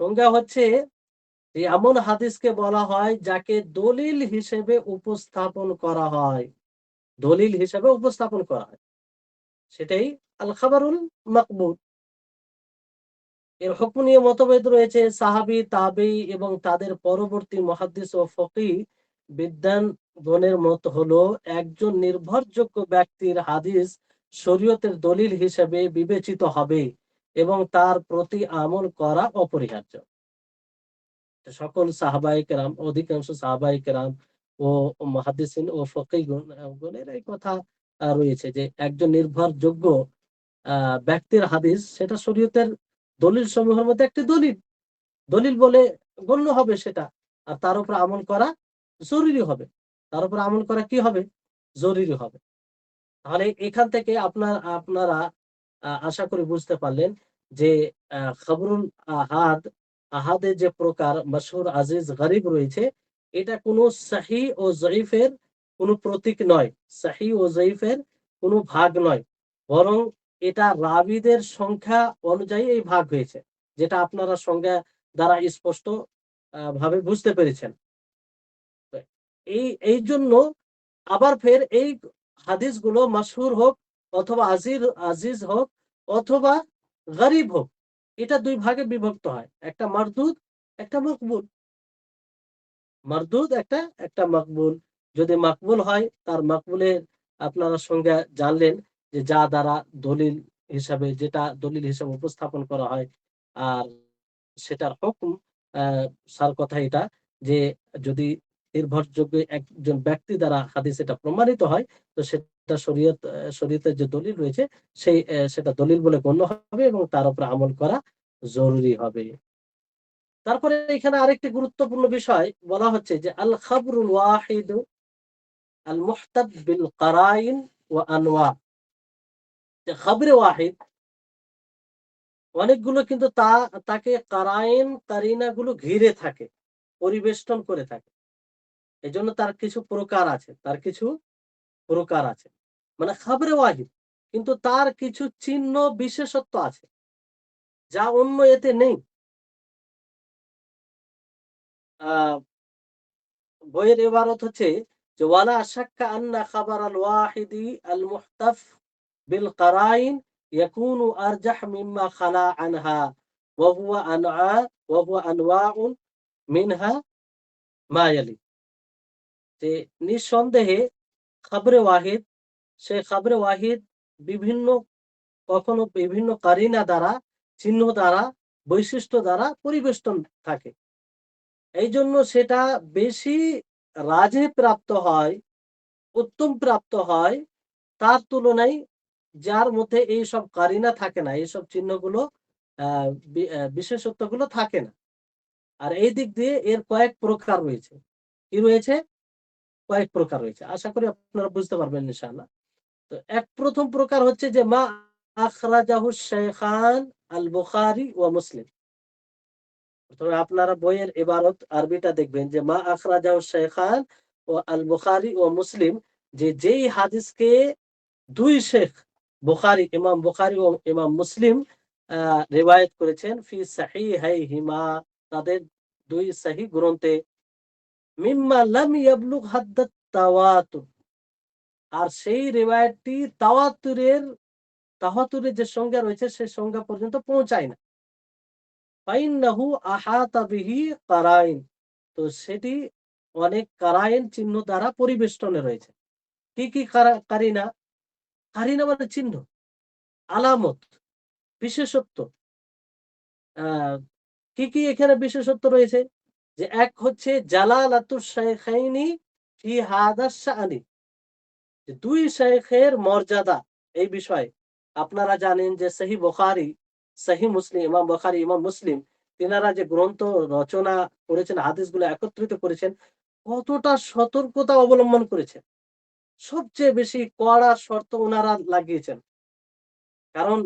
সংজ্ঞা হচ্ছে যে এমন হাদিসকে বলা হয় যাকে দলিল হিসেবে উপস্থাপন করা হয়, দলিল হিসেবে উপস্থাপন করা হয়, সেটাই আল খাবারুল মাকবুল। এর হুকম নিয়ে মতভেদ রয়েছে সাহাবী, তাবেঈ এবং তাদের পরবর্তী মুহাদ্দিস ও ফকিহ বিদ্বানগণের মত হলো একজন নির্ভরযোগ্য ব্যক্তির হাদিস শরীয়তের দলিল হিসেবে বিবেচিত হবে এবং তার প্রতি আমল করা অপরিহার্য। সকল সাহাবায়ে কেরাম, অধিকাংশ সাহাবায়ে কেরাম ও মুহাদ্দিসিন ও ফকিহগণের এই কথা রয়েছে যে একজন নির্ভরযোগ্য ব্যক্তির হাদিস সেটা শরীয়তের দলিল সমূহের মধ্যে একটি দলিল, দলিল বলে গণ্য হবে সেটা। আর তার উপর আমল করা জরুরি হবে, তার উপর আমল করা কি হবে? জরুরি হবে। তাহলে এখান থেকে আপনারা আশা করি বুঝতে পারলেন যে খবরুল আহাদ, আহাদের যে প্রকার মাশহুর, আজিজ, গরীব রয়েছে, এটা কোনো সহিহ ও জয়ীফের কোনো প্রতীক নয়, সহিহ ও জয়ীফের কোনো ভাগ নয়, বরং এটা রাবীদের সংখ্যা অনুযায়ী এই ভাগ হয়েছে, যেটা আপনারা সংজ্ঞা দ্বারা স্পষ্ট ভাবে বুঝতে পেরেছেন। এই এই জন্য আবার ফের এই হাদিসগুলো মাশহুর হোক অথবা আজিজ হোক অথবা গরীব হোক, এটা দুই ভাগে বিভক্ত হয়, একটা মারদুদ, একটা মকবুল। মারদুদ একটা, একটা মকবুল। যদি মকবুল হয় তার মকবুলের আপনারা সংজ্ঞা জানলেন যে যা দ্বারা দলিল হিসাবে, যেটা দলিল হিসাবে উপস্থাপন করা হয়। আর সেটার হুকুম সার কথা এটা যে যদি নির্ভরযোগ্য একজন ব্যক্তি দ্বারা হাদিস এটা প্রমাণিত হয়, তো সেটা শরীয়তের যে দলিল রয়েছে সেটা দলিল বলে গণ্য হবে এবং তার উপরে আমল করা জরুরি হবে। তারপরে এখানে আরেকটি গুরুত্বপূর্ণ বিষয় বলা হচ্ছে যে আল খাবরুল ওয়াহিদ আল মুহতাব বিল কারাইন ওয়া আনওয়া। যে খাবরে ওয়াহিদ অনেকগুলো কিন্তু তাকে কারিনা গুলো ঘিরে থাকে, পরিবেষ্টন করে থাকে। এজন্য তার কিছু প্রকার আছে। মানে খাবরে ওয়াহিদ, কিন্তু তার কিছু চিহ্ন বিশেষত্ব আছে যা অন্য এতে নেই। বইয়ের ইবারত হচ্ছে যে ওয়ালা শাক্কা আন্না খাবার আল ওয়াহিদি আল মুহতাফ বিল কারাইন ইয়াকুনু আরজাহ মিম্মা খালা আনহা ওয়া হুয়া আনওয়াউন মিনহা মা ইয়ালি। যে নিঃসন্দেহে খাবরে ওয়াহিদ, সেই খাবরে ওয়াহিদ কখনো বিভিন্ন কারিনা দ্বারা, চিহ্ন দ্বারা, বৈশিষ্ট্য দ্বারা পরিবেষ্টন থাকে। এই জন্য সেটা বেশি রাজে প্রাপ্ত হয়, উত্তম প্রাপ্ত হয় তার তুলনায় যার মধ্যে এই সব কারিনা থাকে না, এইসব চিহ্নগুলো বিশেষত্বগুলো থাকে না। আর এই দিক দিয়ে এর কয়েক প্রকার রয়েছে। কি রয়েছে? কয়েক প্রকার রয়েছে। আশা করি আপনারা বুঝতে পারবেন ইনশাআল্লাহ। তো প্রথম প্রকার হচ্ছে যে মা আখরাজাহু শাইখান আল বুখারী ওয়া মুসলিম। তবে আপনারা বইয়ের ইবারত আরবিটা দেখবেন যে মা আখরাজাহু শাইখান ও আল বুখারী ও মুসলিম, যেই হাদিসকে দুই শেখ ইমাম বুখারী ও ইমাম মুসলিম রিওয়ায়াত করেছেন ফি সাহিহাইহিমা, তাদের দুই সহিহ গ্রন্থে, মিম্মা লাম ইয়াবলুগ হাদ্দাত তাওয়াতুর, আর সেই রিওয়ায়াতটি তাওয়াতুরের যে সংজ্ঞা রয়েছে সেই সংজ্ঞা পর্যন্ত পৌঁছায় না। ফাইন্নাহু আহাতা বিহি কারাইন, তো সেটি অনেক কারাইন চিহ্ন দ্বারা পরিবেষ্টনে রয়েছে। কি কি কারিনা? কারিনা মানে চিহ্ন, আলামত, বিশেষত্ব। কি কি এখানে বিশেষত্ব রয়েছে? যে এক হচ্ছে জালালাতুশ শাইখাইনি ফি হাদাস শাআনি, দুই শাইখের মর্যাদা এই বিষয়ে। আপনারা জানেন যে সহিহ বুখারী, সহিহ মুসলিম, ইমাম বুখারী, ইমাম মুসলিম তিনারা যে গ্রন্থ রচনা করেছেন, হাদিসগুলো একত্রিত করেছেন, কতটা সতর্কতা অবলম্বন করেছেন। সবচেয়ে বেশি কড়া শর্ত ওনারা লাগিয়েছেন। কারণ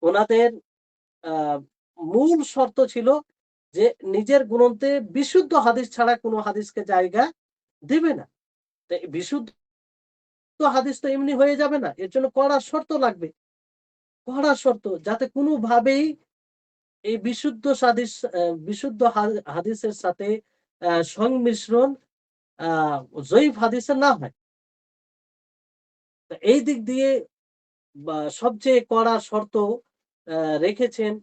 ওনাদের মূল শর্ত ছিল যে নিজের গ্রন্থে বিশুদ্ধ হাদিস ছাড়া কোনো হাদিসকে জায়গা দেবে না। বিশুদ্ধ হাদিস তো এমনি হয়ে যাবে না, এর জন্য কড়া শর্ত লাগবে। কড়া শর্ত, যাতে কোনোভাবেই এই বিশুদ্ধ হাদিসের সাথে সংমিশ্রণ জয়ীফ হাদিসের না হয়। এই দিক দিয়ে সবচেয়ে কড়া শর্ত রেখেছেন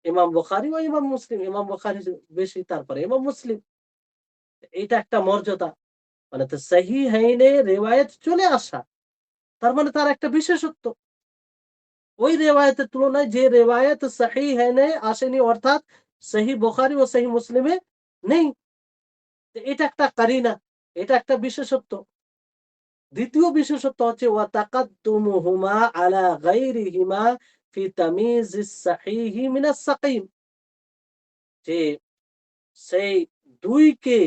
ইমাম বুখারী ও ইমাম মুসলিম। ইমাম বুখারী বেশি, তারপরে ইমাম মুসলিম। এটা একটা মর্যাদা। মানে তো সহিহাইনে রিওয়ায়াত চলে আসা, তার মানে তার একটা বিশেষত্ব। ওই রিওয়ায়াতের তুলনায় যে রিওয়ায়াত সহিহাইনে আসেনি, অর্থাৎ সহিহ বুখারী ও সহিহ মুসলিমে নেই, এটা একটা কারিনা, এটা একটা বিশেষত্ব। দ্বিতীয় বিশেষত্ব হচ্ছে ওয়া তাকাদ্দুমুহুমা আলা গায়রিহিমা ফি তামিজিস সাহিহি মিনাস সাকিম, যে সেই দুইকে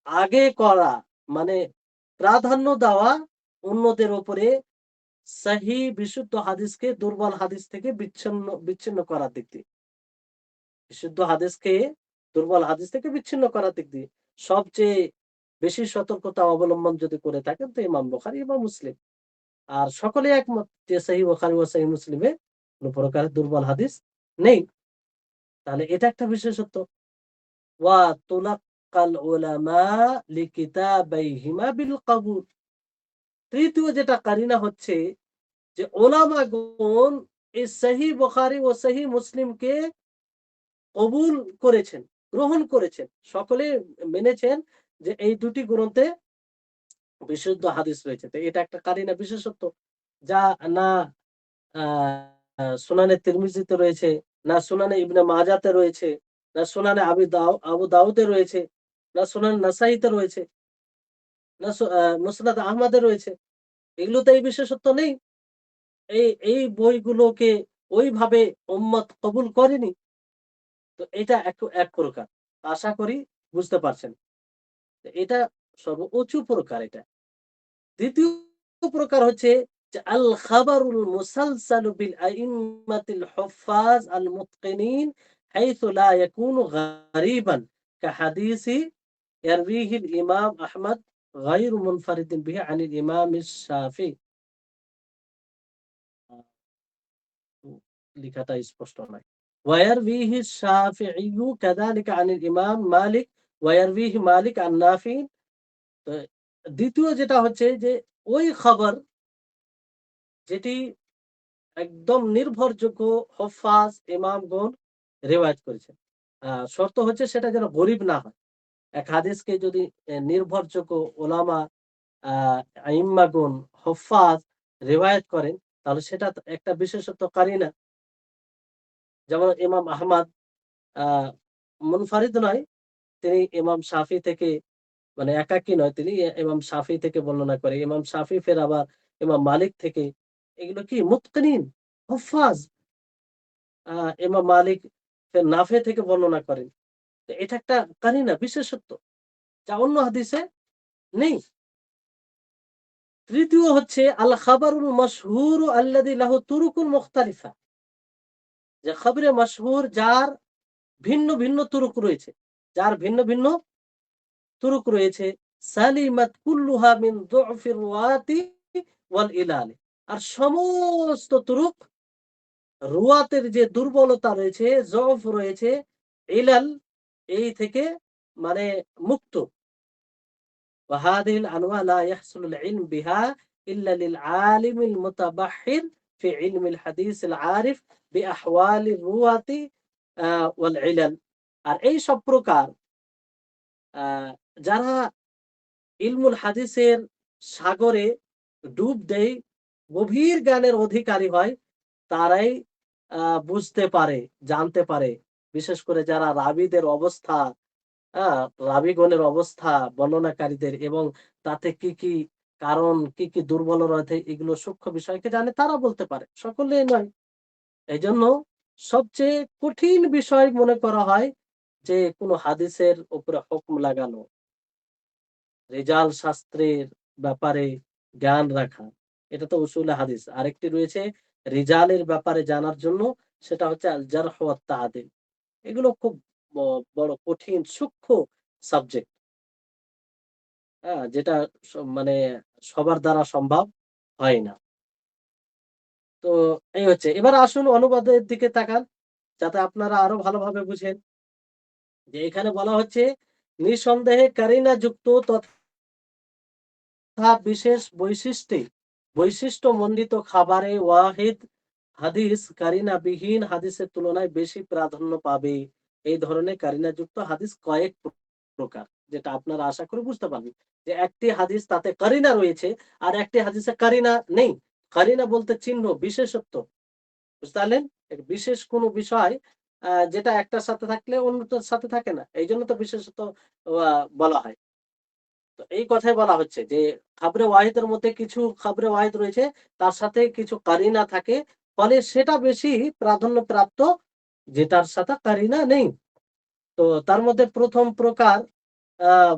আগে করা, মানে প্রাধান্য দেওয়া অন্যদের উপরে, সহিহ বিশুদ্ধ হাদিসকে দুর্বল হাদিস থেকে বিচ্ছিন্ন করার দিক দিয়ে, বিশুদ্ধ হাদিসকে দুর্বল হাদিস থেকে বিচ্ছিন্ন করার দিক দিয়ে সবচেয়ে বেশি সতর্কতা অবলম্বন যদি করে থাকেন তো ইমাম বুখারী এবং মুসলিম। আর সকলে একমত যে সহিহ বুখারী ও সহিহ মুসলিমে কোন প্রকার দুর্বল হাদিস নেই। তাহলে এটা একটা বিশেষত্ব। ওয়া তুলাক্কাল উলামা লিকিতাবাইহিমা বিল কবুল। তৃতীয় যেটা কারিনা হচ্ছে যে ওলামাগণ এই সহিহ বুখারী ও সহিহ মুসলিমকে কবুল করেছেন, গ্রহণ করেছেন, সকলে মেনেছেন যে এই দুটি গ্রন্থে বিশুদ্ধ হাদিস রয়েছে। তো এটা একটা কারিনা, বিশেষত্ব, যা না সুনানে তিরমিজিতে রয়েছে, না সুনানে ইবনে মাজাতে রয়েছে, না সুনানে আবু দাউদে রয়েছে, না সুনান নাসাইতে রয়েছে, না মুসনাদ আহমদে রয়েছে, এগুলোতে এই বিশেষত্ব নেই। এই বইগুলোকে ওইভাবে উম্মত কবুল করেনি। তো এটা এক প্রকার। আশা করি বুঝতে পারছেন। এটা সর্বোচ্চ প্রকার এটা। দ্বিতীয় প্রকার হচ্ছে যে আল খাবারুল মুসালসালু বিল আইম্মাতিল হুফাজ আল মুতকিনিন হাইথু লা ইয়াকুনু গারিবান কাহাদিসি ইয়ারবিহি আল ইমাম আহমদ গায়রু মুনফারিদিন বিহি আনিল ইমাম আশ-শাফি। লিখাটা স্পষ্ট নয়। ওয়ারবিহি আশ-শাফিঈ কাযালিকা আনিল ইমাম মালিক ওয়ারবিহি মালিক আন নাফি। তো দ্বিতীয় যেটা হচ্ছে যে ওই খবর যেটি একদম নির্ভরযোগ্য হুফাজ ইমামগণ রিওয়ায়াত করেছেন। শর্ত হচ্ছে সেটা যেন গরীব না হয়। এক হাদিসকে যদি নির্ভরযোগ্য উলামা আইম্মাগণ হুফাজ রিওয়ায়াত করেন তাহলে সেটা একটা বিশেষত্ব কারিনা। যেমন ইমাম আহমদ আ মুনফারিদ নয়, তিনি ইমাম শাফি থেকে মানে একাকী নয়, তিনি ইমাম শাফি থেকে বর্ণনা করে। ইমাম শাফি ফের আবার ইমাম মালিক থেকে। এগুলো কি মুতকিনিন, হুফাজ। আ ইমাম মালিক ফের নাফে থেকে বর্ণনা করেন। তো এটা একটা কারিনা, বিশেষত্ব, যা অন্য হাদিসে নেই। তৃতীয় হচ্ছে আল খাবারুল মাশহুর আল্লাযী লাহু তুরুকুন মুখতালিফা। যে খবরে মাশহুর যার ভিন্ন ভিন্ন তুরুক রয়েছে, যার ভিন্ন ভিন্ন তুরুক রয়েছে। সালিমাত কুল্লুহা মিন দু'ফির রুয়াতি ওয়াল ইলাল। আর সমস্ত তুরুক রুয়াতের যে দুর্বলতা রয়েছে, যফ রয়েছে, ইলাল এই থেকে মানে মুক্ত। وهذه الأنواع لا يحصل العلم بها إلا للعالم المتبحر في علم الحديث العارف بأحوال الرواة والعلل। আর এই সব প্রকার যারা ইলমুল হাদিসের সাগরে ডুব দেয়, গভীর জ্ঞানের অধিকারী হয়, তারাই বুঝতে পারে, জানতে পারে। বিশেষ করে যারা রাবীদের অবস্থা, রাবীগণের অবস্থা, বর্ণনাকারীদের এবং তাতে কি কি কারণ, কি কি দুর্বলতা রয়েছে, এগুলো সূক্ষ্ম বিষয়কে জানে, তারা বলতে পারে, সকলে নয়। এইজন্য সবচেয়ে কঠিন বিষয় মনে করা হয় যে কোনো হাদিসের উপরে হুকম লাগানো, রিজাল শাস্ত্রের ব্যাপারে জ্ঞান রাখা। এটা তো উসুলে হাদিস। আরেকটি রয়েছে রিজালের ব্যাপারে জানার জন্য, সেটা হচ্ছে আল জারহ ওয়াত তা'দীল। এগুলো খুব বড় কঠিন সূক্ষ্ম সাবজেক্ট। যেটা মানে সবার দ্বারা সম্ভব হয় না। তো এই হচ্ছে। এবার আসুন অনুবাদের দিকে তাকান, যাতে আপনারা আরো ভালোভাবে বুঝেন। যে এখানে বলা হচ্ছে নিঃসন্দেহে কারিনা যুক্ত তথা বিশেষ বৈশিষ্ট্যমণ্ডিত খাবারে ওয়াহিদ হাদিস কারিনাবিহীন হাদিসের তুলনায় বেশি প্রাধান্য পাবে। এই ধরনের কারিনাযুক্ত হাদিস কয়েক প্রকার, যেটা আপনারা আশা করি বুঝতে পারবেন। যে একটি হাদিস তাতে কারিনা রয়েছে, আর একটি হাদিসে কারিনা নেই। কারিনা বলতে চিহ্ন, বিশেষত্ব। বুঝতে পারলেন? বিশেষ কোনো বিষয় যেটা একটার সাথে থাকলে অন্যটার সাথে থাকে না। এইজন্য তো বিশেষত বলা হয়। তো এই কথাই বলা হচ্ছে যে খাবরে ওয়াহিদের মধ্যে কিছু খাবরে ওয়াহিদ রয়েছে, তার সাথে কিছু কারিনা থাকে, ফলে সেটা বেশি প্রাধান্য প্রাপ্ত যেটার সাথে কারিনা নেই। তো তার মধ্যে প্রথম প্রকার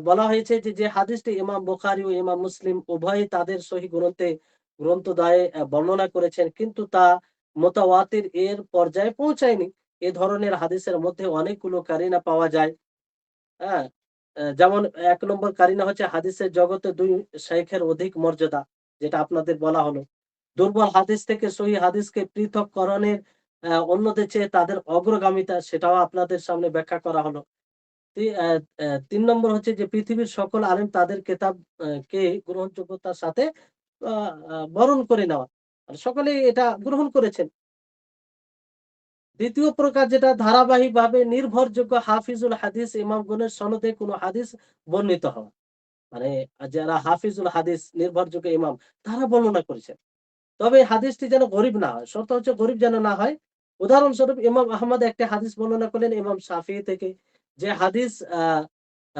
বলা হয়েছে যে যে হাদিসটি ইমাম বুখারী ও ইমাম মুসলিম উভয়ই তাদের সহিহ গ্রন্থদ্বয়ে বর্ণনা করেছেন, কিন্তু তা মুতাওয়াতির এর পর্যায়ে পৌঁছায়নি। এ ধরনের হাদিসের মধ্যে অনেকগুলো কারিনা পাওয়া যায়। হ্যাঁ? যেমন ১ নম্বর কারিনা হচ্ছে হাদিসের জগতে ২ শাইখের অধিক মর্যাদা, যেটা আপনাদের বলা হলো। দুর্বল হাদিস থেকে সহিহ হাদিসকে পৃথককরণের অন্যদের চেয়ে তাদের অগ্রগামিতা, সেটাও আপনাদের সামনে ব্যাখ্যা করা হলো। ৩ নম্বর হচ্ছে যে পৃথিবীর সকল আলেম তাদের কেতাব কে গ্রহণযোগ্যতার সাথে আ আ বরণ করে নেওয়া। আর সকলেই এটা গ্রহণ করেছেন। দ্বিতীয় প্রকার যেটা ধারাবাহিকভাবে নির্ভরযোগ্য হাফিজুল হাদিস ইমামগণের সনদে কোনো হাদিস বর্ণিত হওয়া। মানে যারা হাফিজুল হাদিস নির্ভরযোগ্য ইমাম, তারা বর্ণনা করেছেন। তবে হাদিসটি যেন গরীব না হয়। শর্ত হচ্ছে গরীব যেন না হয়। উদাহরণস্বরূপ ইমাম আহমদ একটি হাদিস বর্ণনা করলেন ইমাম শাফিঈ থেকে। যে হাদিস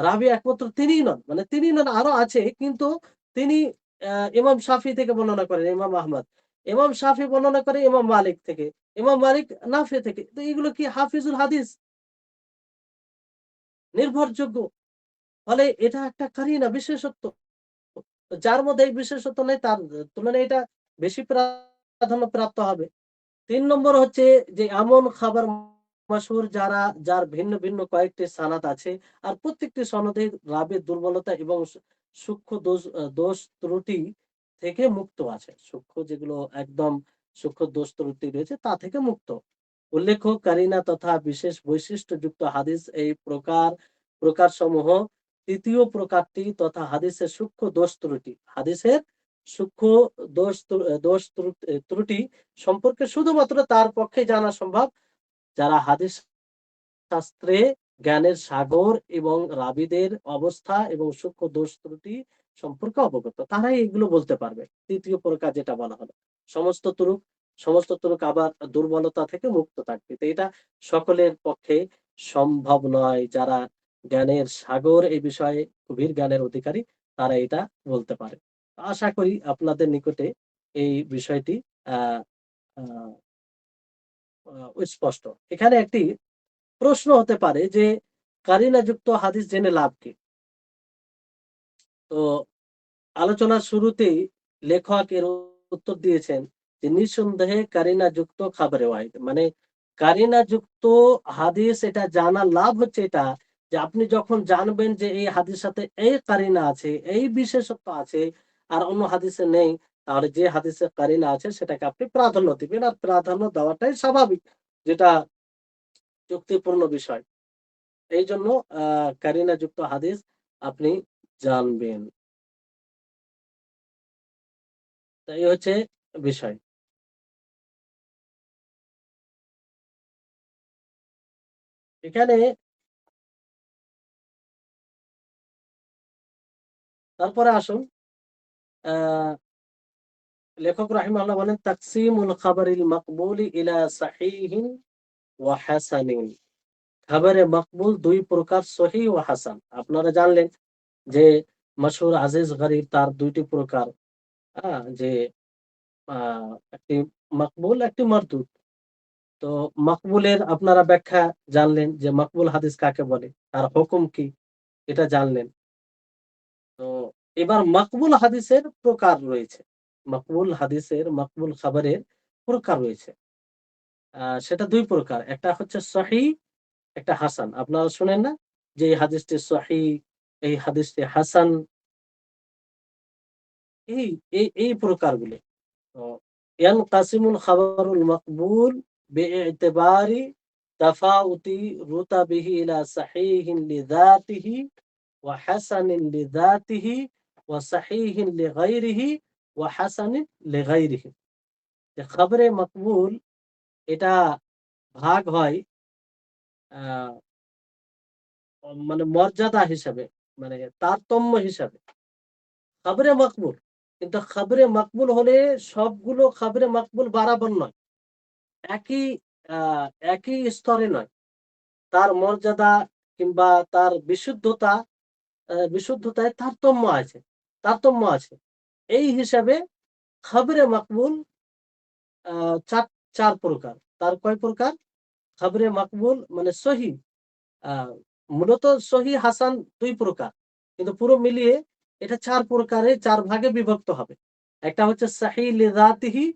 রাবি একমাত্র তিনিই নন, মানে তিনি নন, আরো আছে, কিন্তু তিনি ইমাম শাফি থেকে বর্ণনা করেন, ইমাম আহমদ, ইমাম শাফি বর্ণনা করে ইমাম মালিক থেকে, ইমাম মালিক নাফি থেকে। তো এগুলো কি হাফিজুল হাদিস, নির্ভরযোগ্য। ফলে এটা একটা কারিনা, বিশেষত্ব। যার মধ্যে এই বিশেষত্ব নেই তার তুলনায় এটা বেশি প্রাধান্য প্রাপ্ত হবে। ৩ নম্বর হচ্ছে যে এমন খাবার মাশহুর যার ভিন্ন ভিন্ন কয়েকটি সানাদ আছে, আর প্রত্যেকটি সনদে রাবির দুর্বলতা এবং সূক্ষ্ম দোষ ত্রুটি থেকে মুক্ত আছে। সূক্ষ্ম যেগুলো একদম সূক্ষ্ম দোষ ত্রুটি রয়েছে তা থেকে মুক্ত। উল্লেখ্য কারিনা তথা বিশেষ বৈশিষ্ট্যযুক্ত হাদিস এই প্রকারসমূহ তৃতীয় প্রকারটি তথা হাদিসের সূক্ষ্ম দোষ ত্রুটি, হাদিসের সূক্ষ্ম ত্রুটি সম্পর্কে শুধুমাত্র তার পক্ষে জানা সম্ভব যারা হাদিস শাস্ত্রে জ্ঞানের সাগর এবং রাবীদের অবস্থা এবং সূক্ষ্ম দোষ ত্রুটি সম্পর্কে অবগত, তারাই এগুলো বলতে পারবে। তৃতীয় প্রকার যেটা বলা হলো, সমস্ত তুরুক আবার দুর্বলতা থেকে মুক্ত থাকবে। তো এটা সকলের পক্ষে সম্ভব নয়। যারা জ্ঞানের সাগর এই বিষয়ে গভীর জ্ঞানের অধিকারী, তারা এটা বলতে পারে। আশা করি আপনাদের নিকটে এই বিষয়টি আহ আহ স্পষ্ট। এখানে একটি প্রশ্ন হতে পারে যে কারিনা যুক্ত হাদিস জেনে লাভ কি? তো আলোচনার শুরুতেই লেখক এর উত্তর দিয়েছেন যে নিঃসন্দেহে কারিনা যুক্ত খাবরে ওয়াহিদ, মানে কারিনা যুক্ত হাদিস এটা জানা লাভ হচ্ছে এটা যে আপনি যখন জানবেন যে এই হাদিস সাথে এই কারিনা আছে, এই বিশেষত্ব আছে, আর অন্য হাদিসে নেই, তাহলে যে হাদিসে কারিনা আছে সেটাকে আপনি প্রাধান্য দিবেন, আর প্রাধান্য দেওয়াটাই স্বাভাবিক, যেটা যুক্তিপূর্ণ বিষয়। এই জন্য কারিনা যুক্ত হাদিস আপনি জানবেন। তো এই হচ্ছে বিষয়। এখানে তারপরে আসুন, আহ লেখক রাহিমাহুল্লাহ বলেন তাকসিমুল খাবারিল মাকবুলি ইলা সাহিহিন ওয়া হাসানিন। খাবারে মাকবুল দুই প্রকার, সহিহ ও হাসান। আপনারা জানলেন যে মশহুর আজিজ গরীব তার দুইটি প্রকার, যে একটি মাকবুল, একটি মারদুদ। তো মাকবুলের আপনারা ব্যাখ্যা জানলেন যে মাকবুল হাদিস কাকে বলে, তার হুকুম কি, এটা জানলেন। তো এবার মাকবুল হাদিসের প্রকার রয়েছে, মাকবুল খাবারের প্রকার রয়েছে। সেটা দুই প্রকার, একটা হচ্ছে সহিহ, একটা হাসান। আপনারা শুনেন না যে এই হাদিসটি সহিহ, এই হাদিসটি হাসান, এই এই এই প্রকারগুলো। তো ইয়ানকাসিমুল খাবারুল মাকবুল বিইতিবারি তাফাউতি রুতাবিহি ইলা সাহিহিন লিযাতিহি ওয়া হাসানিন লিযাতিহি ওয়া সাহিহিন লিগাইরিহি ওয়া হাসানিন লিগাইরিহি। যে খবরে মকবুল এটা ভাগ হয় আহ মানে মর্যাদা হিসাবে, মানে তারতম্য হিসাবে খবরে মকবুল। কিন্তু খবরে মকবুল হলে সবগুলো খবরে মকবুল বরাবর নয়, একই আহ একই স্তরে নয়। তার মর্যাদা কিংবা তার বিশুদ্ধতায় তারতম্য আছে। এই হিসাবে খবরে মকবুল চার চার প্রকার। তার কয় প্রকার? খবরে মকবুল মানে সহি, আহ মূলত সহি হাসান দুই প্রকার, কিন্তু পুরো মিলিয়ে এটা চার প্রকারে, চার ভাগে বিভক্ত হবে। একটা হচ্ছে সহি লিযাতিহি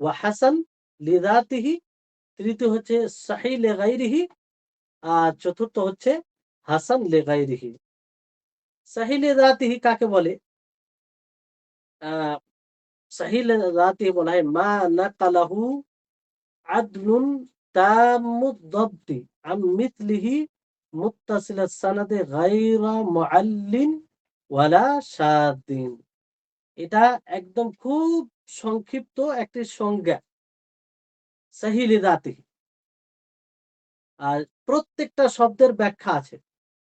ওয়া হাসান লিযাতিহি, তৃতীয় হচ্ছে সহি লিগাইরিহি, আর চতুর্থ হচ্ছে হাসান লিগাইরিহি। সহি লিযাতিহি কাকে বলে? আহ সহি লিযাতিহি বলা হয় মা নাকালাহু আদলুন তাম্মুদ দাবতি আন মিথলিহি মুত্তাসিলাস সানাদে গায়রা মুআল্লিন ওয়ালা শাযিন। এটা একদম খুব সংক্ষিপ্ত একটি সংজ্ঞা সহিহ লিযাতিহি। আর প্রত্যেকটা শব্দের ব্যাখ্যা আছে,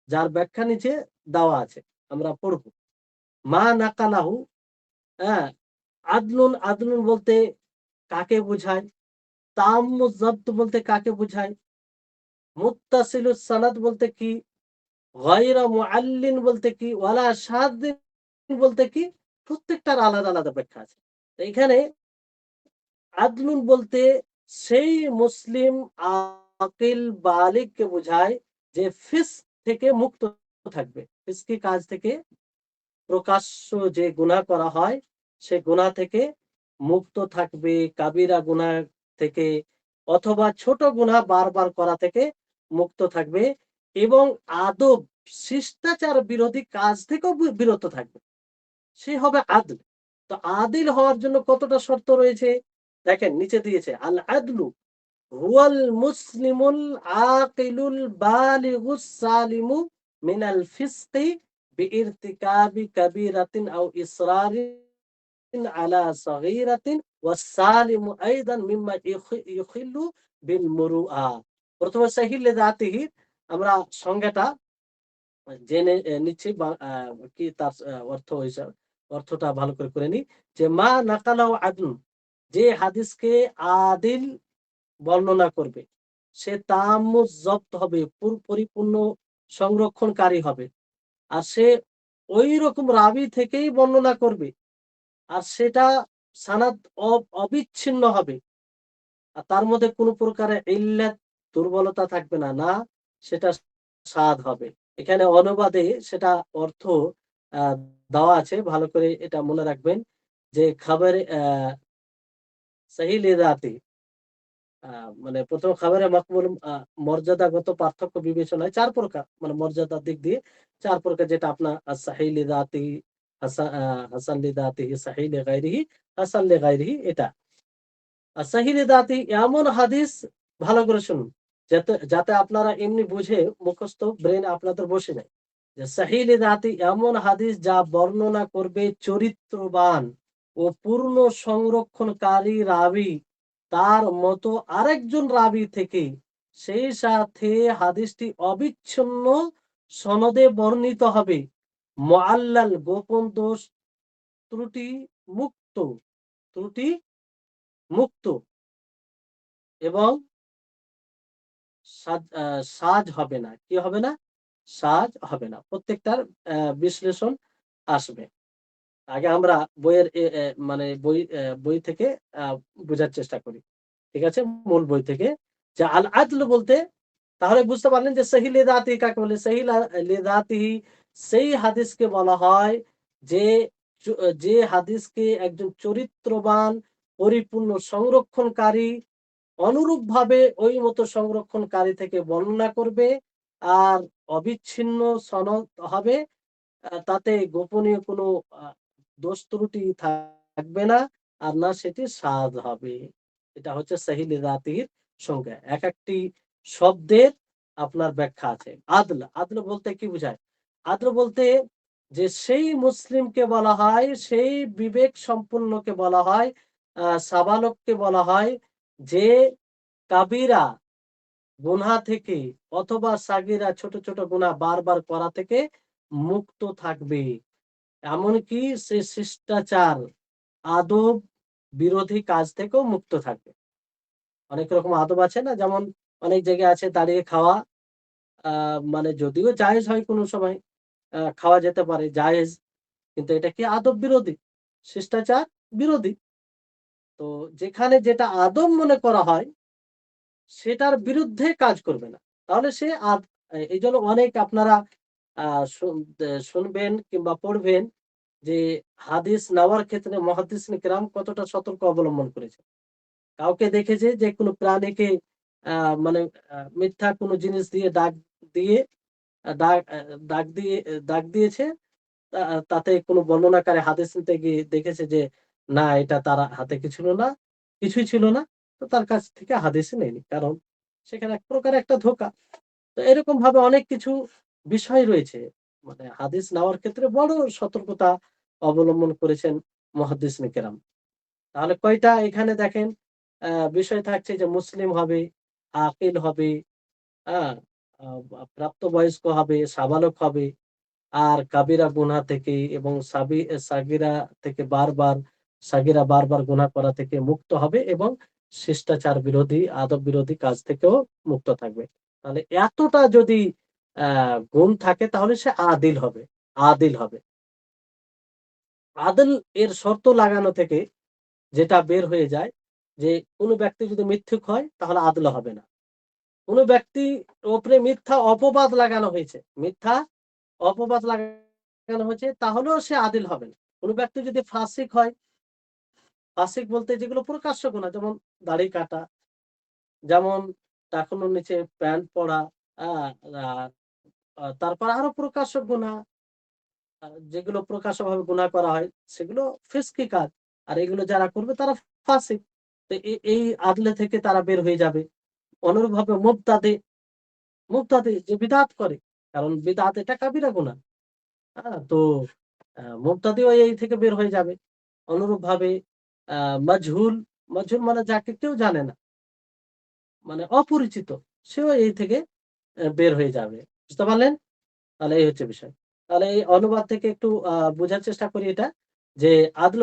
যার ব্যাখ্যা নিচে দেওয়া আছে, আমরা পড়ব। মা নাকালাহু, হ্যাঁ, আদলুন বলতে কাকে বোঝায়, তাম্মুজ যাবত বলতে কাকে বোঝায়, মুত্তাসিলুস সানাদ বলতে কি, গায়রা মুআল্লিন বলতে কি, ওয়ালা শাযিন বলতে কি, প্রত্যেকটার আলাদা আলাদা ব্যাখ্যা আছে। তো এখানে আদলুন বলতে সেই মুসলিম আকিল বালিগকে বোঝায় যে ফিসক থেকে মুক্ত থাকবে। ফিসকি কাজ থেকে, প্রকাশ্য যে গুনাহ করা হয় সে গুনাহ থেকে মুক্ত থাকবে, কাবিরা গুনাহ থেকে অথবা ছোট গুনাহ বারবার করা থেকে মুক্ত থাকবে এবং আদব শিষ্টাচার বিরোধী কাজ থেকেও বিরত থাকবে। সে হবে আদল। তো আদিল হওয়ার জন্য কতটা শর্ত রয়েছে দেখেন নিচে দিয়েছে, আল আদলু হুয়াল মুসলিমুল আকিলুল বালিগুস সালিমু মিনাল ফিসকি বিইরতিকাবি কাবীরাতিন আও ইসরারিন আলা সাগীরাতিন ওয়াস সালিমু আইদান মিম্মা ইউখিল্লু বিল মুরুআ। প্রথমে সহিহ লিযাতিহি আমরা সংজ্ঞাটা জেনে নিচ্ছি বা কি তার অর্থ হিসাব, অর্থটা ভালো করে নিই যে মা নাকালাউ আদল, যে হাদিসকে আদিল বর্ণনা করবে সে তাম্মুজ জব্ত হবে, পরিপূর্ণ সংরক্ষণকারী হবে। আর সে ওই রকম রাবি থেকেই বর্ণনা করবে আর সেটা সানাদ অবিচ্ছিন্ন হবে। আর তার মধ্যে কোনো প্রকারের ইল্লাত দুর্বলতা থাকবে না, না সেটা সাদ হবে। এখানে অনুবাদে সেটা অর্থ আহ, দেওয়া আছে, ভালো করে এটা মনে রাখবেন যে খাবারে সহিহ লিযাতি মানে প্রথম খাবারে মাকবুল মর্যাদাগত পার্থক্য বিবেচনায় চার প্রকার, মানে মর্যাদার দিক দিয়ে চার প্রকার, যেটা আপনার সহিহ লিযাতি, হাসান লিযাতিহি, সহিহ লিগাইরিহি, হাসান লিগাইরিহি। এটা আর সহিহ লিযাতি এমন হাদিস, ভালো করে শুনুন যাতে যাতে আপনারা এমনি বুঝে মুখস্থ ব্রেন আপনাদের বসে যায়, যে সহিহ লিযাতি এমন হাদিস যা বর্ণনা করবে চরিত্রবান ও পূর্ণ সংরক্ষণকারী রাবী তার মতো আরেকজন রাবী থেকে, সেই সাথে হাদিসটি অবিচ্ছিন্ন সনদে বর্ণিত হবে, মুআল্লাল গোপন দোষ ত্রুটি মুক্ত, ত্রুটি মুক্ত এবং সাজ হবে না। কি হবে না? সাজ হবে না। প্রত্যেকটার বিশ্লেষণ আসবে। আগে আমরা বইয়ের মানে বই থেকে বোঝার চেষ্টা করি। ঠিক আছে? মূল বই থেকে যে আল আদল বলতে, তাহলে বুঝতে পারলেন যে সহিহ লিযাতিহি কাকে বলে। সহিহ লিযাতিহি সেই হাদিসকে বলা হয় যে যে হাদিসকে একজন চরিত্রবান পরিপূর্ণ সংরক্ষণকারী অনুরূপভাবে ওই মতো সংরক্ষণকারী থেকে বর্ণনা করবে আর অবিচ্ছিন্ন সনদ হবে, তাতে গোপনীয় কোনো দোষ ত্রুটি থাকবে না আর না সেটি সাদ হবে। এটা হচ্ছে সহিহ লিযাতিহির সংজ্ঞা। এক একটি শব্দের আপনার ব্যাখ্যা আছে। আদল, আদল বলতে কি বোঝায়? আদল বলতে যে সেই মুসলিমকে বলা হয়, সেই বিবেক সম্পন্নকে বলা হয়, সাবালককে বলা হয় যে কাবিরা গুনাহ থেকে অথবা সাগিরা ছোট ছোট গুনাহ বারবার করা থেকে মুক্ত থাকবে। এমনকি সে শিষ্টাচার আদব বিরোধী কাজ থেকেও মুক্ত থাকবে। অনেক রকম আদব আছে না, যেমন অনেক জায়গায় আছে দাঁড়িয়ে খাওয়া, মানে যদিও জায়েজ হয় কোনো সময়, খাওয়া যেতে পারে জায়েজ, কিন্তু এটা কি আদব বিরোধী, শিষ্টাচার বিরোধী। তো যেখানে যেটা আদব মনে করা হয় সেটার বিরুদ্ধে কাজ করবে না, তাহলে সে এই জন্য অনেক আপনারা শুনবেন কিংবা পড়বেন যে হাদিস নেওয়ার ক্ষেত্রে মুহাদ্দিসিন কিরাম কতটা সতর্ক অবলম্বন করেছে। কাউকে দেখেছে যে কোনো প্রাণীকে মানে মিথ্যা কোনো জিনিস দিয়ে দিয়ে দাগ দাগ দিয়েছে, তাতে কোনো বর্ণনাকারী হাদিস নিতে গিয়ে দেখেছে যে না এটা তার হাতে কিছু ছিল না, কিছুই ছিল না, তো তার কাছ থেকে হাদিসই নেয়নি, কারণ সেখানে এক প্রকার একটা ধোঁকা। তো এরকম ভাবে অনেক কিছু বিষয় রয়েছে, মানে হাদিস নেওয়ার ক্ষেত্রে বড় সতর্কতা অবলম্বন করেছেন মুহাদ্দিসিন কেরাম। তাহলে কয়টা এখানে দেখেন বিষয় থাকছে যে মুসলিম হবে, আকিল হবে, হ্যাঁ, প্রাপ্তবয়স্ক হবে, সাবালক হবে, আর কাবিরা গুনাহ থেকে এবং সাগিরা থেকে সাগিরা বারবার গুনাহ করা থেকে মুক্ত হবে এবং শিষ্টাচার বিরোধী আদব বিরোধী কাজ থেকেও মুক্ত থাকবে। তাহলে এতটা যদি গুণ থাকে তাহলে সে আদিল হবে। আদিল হবে। আদিল এর শর্ত লাগানো থেকে যেটা বের হয়ে যায় যে কোন ব্যক্তি যদি মিথ্যুক হয় তাহলে আদল হবে না। কোন ব্যক্তির উপরে মিথ্যা অপবাদ লাগানো হয়েছে, মিথ্যা অপবাদ লাগানো হয়েছে তাহলেও সে আদিল হবে না। কোন ব্যক্তি যদি ফাসিক হয়, ফাসিক বলতে যেগুলো প্রকাশ্য গুনাহ যেমন দাড়ি কাটা, যেমন টাকনুর নিচে প্যান্ট পরা, আ আ তারপর আরো প্রকাশ্য গুনাহ যেগুলো প্রকাশ্যভাবে গুনাহ করা হয় সেগুলো ফিসকি কাজ। আর এগুলো যারা করবে তারা ফাসিক। তো এই আদলে থেকে তারা বের হয়ে যাবে। অনুরূপভাবে মুবতাদি যে বিদআত করে। কারণ বিদআত এটা কাবিরা গুনাহ। তো মুবতাদিও এই থেকে বের হয়ে যাবে। অনুরূপভাবে আ মাজহুল, মাজহুল মানে যাকে কেউ জানে না। মানে অপরিচিত। সেও এই থেকে বের হয়ে যাবে। বুঝতে পারলেন? তাহলে এই হচ্ছে বিষয়। তাহলে এই অনুবাদ থেকে একটু বোঝার চেষ্টা করি এটা যে আদল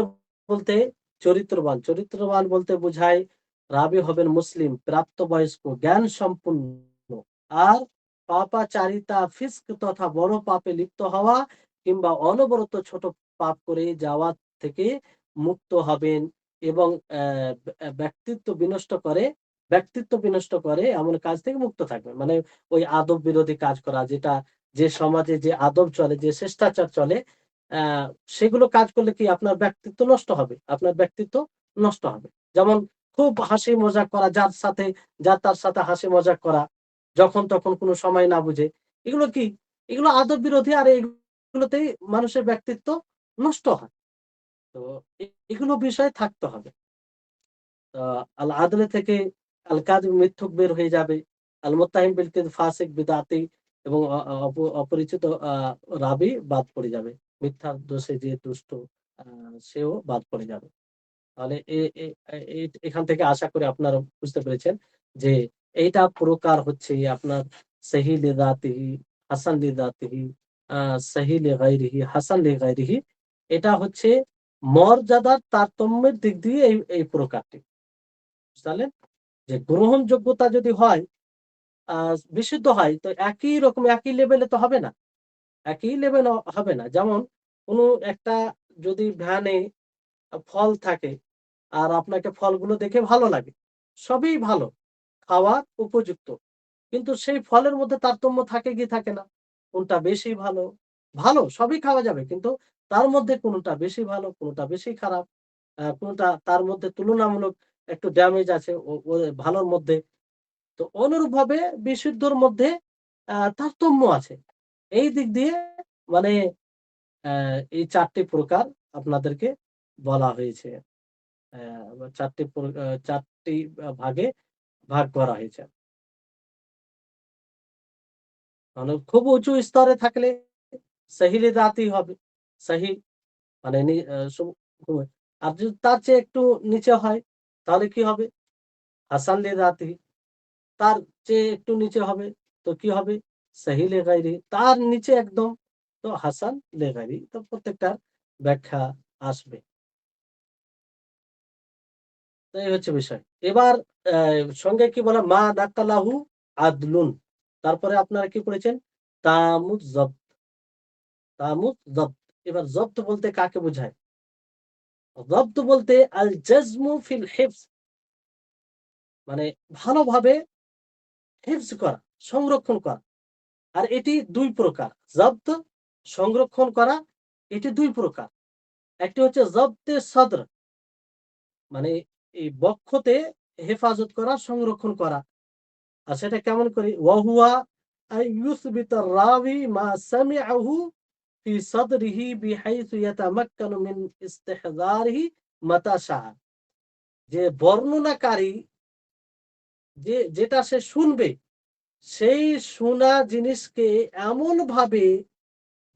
বলতে চরিত্রবান। চরিত্রবান বলতে বোঝায় রাবী হবেন মুসলিম, প্রাপ্তবয়স্ক, জ্ঞান সম্পন্ন। আর পাপাচারিতা, ফিস্ক তথা বড় পাপে লিপ্ত হওয়া কিংবা অনবরত ছোট পাপ করে যাওয়া থেকে মুক্ত হবেন এবং ব্যক্তিত্ব বিনষ্ট করে এমন কাজ থেকে মুক্ত থাকবেন। মানে ওই আদব বিরোধী কাজ করা যেটা যে সমাজে যে আদব চলে, যে শিষ্টাচার চলে, আ সেগুলো কাজ করলে কি আপনার ব্যক্তিত্ব নষ্ট হবে। আপনার ব্যক্তিত্ব নষ্ট হবে। যেমন খুব হাসি মজাক করা, যার তার সাথে হাসি মজাক করা, যখন তখন কোনো সময় না বুঝে। এগুলো কি? এগুলো আদব বিরোধী আর এগুলোতেই মানুষের ব্যক্তিত্ব নষ্ট হয়। তো এগুলো বিষয় থাকতে হবে। আ আল আদলে থেকে আল কাযিব মিথ্যুক বের হয়ে যাবে। আল মুত্তাহিম বিল কিযব ফাসিক বিদআতি এবং অ অ অপ অপরিচিত রাবী বাদ পড়ে যাবে। মিথ্যার দোষে যে দুষ্ট আ সেও বাদ পড়ে যাবে। তাহলে এ এ এ এখান থেকে আশা করি আপনারা বুঝতে পেরেছেন যে এইটা প্রকার হচ্ছে আপনার সহিহ লিযাতিহি, হাসান লিযাতিহি, আ সহিহ লিগাইরিহি, হাসান লিগাইরিহি। এটা হচ্ছে মর্যাদার তারতম্যের দিক দিয়ে এই প্রকারটি। বুঝতে পারলেন? যে গ্রহণযোগ্যতা যদি হয়, আ বিশুদ্ধ হয় তো একই রকম একই লেভেলে তো হবে না। একই লেভেল হবে না। যেমন কোনো একটা যদি ভ্যানে ফল থাকে আর আপনাকে ফলগুলো দেখে ভালো লাগে। সবই ভালো, খাওয়ার উপযুক্ত। কিন্তু সেই ফলের মধ্যে তারতম্য থাকে কি থাকে না? কোনটা বেশি ভালো? ভালো সবই খাওয়া যাবে। কিন্তু তার মধ্যে কোনটা বেশি ভালো, কোনটা বেশি খারাপ, কোনটা তার মধ্যে তুলনামূলক একটু ড্যামেজ আছে ও ভালোর মধ্যে। তো অনুরূপভাবে বিশুদ্ধর মধ্যে তারতম্য আছে। এই দিক দিয়ে মানে এই ৪ টি প্রকার আপনাদেরকে বলা হয়েছে। ৪ টি ৪ টি ভাগে ভাগ করা হয়েছে। মানে খুব উঁচু স্তরে থাকলে সহিহ লিযাতি হবে। সহিহ মানে নি আ সু আর যদি তার চেয়ে একটু নিচে হয় তাহলে কি হবে? হাসান লিযাতিহি। তার চেয়ে একটু নিচে হবে তো কি হবে? সহিহ লিগাইরিহি। তার নিচে একদম তো হাসান লিগাইরিহি। তো প্রত্যেকটার ব্যাখ্যা আসবে। তো এই হচ্ছে বিষয়। এবার অ্যা সঙ্গে কি বলা মা নাকালাহু আদলুন। তারপরে আপনারা কি পড়েছেন? Tammuz জব্ত, Tammuz জব্ত। এবার জব্ত বলতে কাকে বোঝায়? জব্ত বলতে আল জাজমু ফিল হিফজ মানে ভালোভাবে হিফজ করা, সংরক্ষণ করা। আর এটি ২ প্রকার। জব্ত সংরক্ষণ করা এটি ২ প্রকার। একটি হচ্ছে জব্তে সদর মানে এই বক্ষতে হেফাজত করা, সংরক্ষণ করা। আর সেটা কেমন করে? ওয়াহুয়া আন ইউসবিতা রাবি মা সামিআহু ফি সাদরিহি বিহাইথু ইয়াতামাক্কানু মিন ইস্তিহযারিহি মাতা শাআ। যে বর্ণনাকারী যেটা সে শুনবে, সেই শোনা জিনিসকে এমনভাবে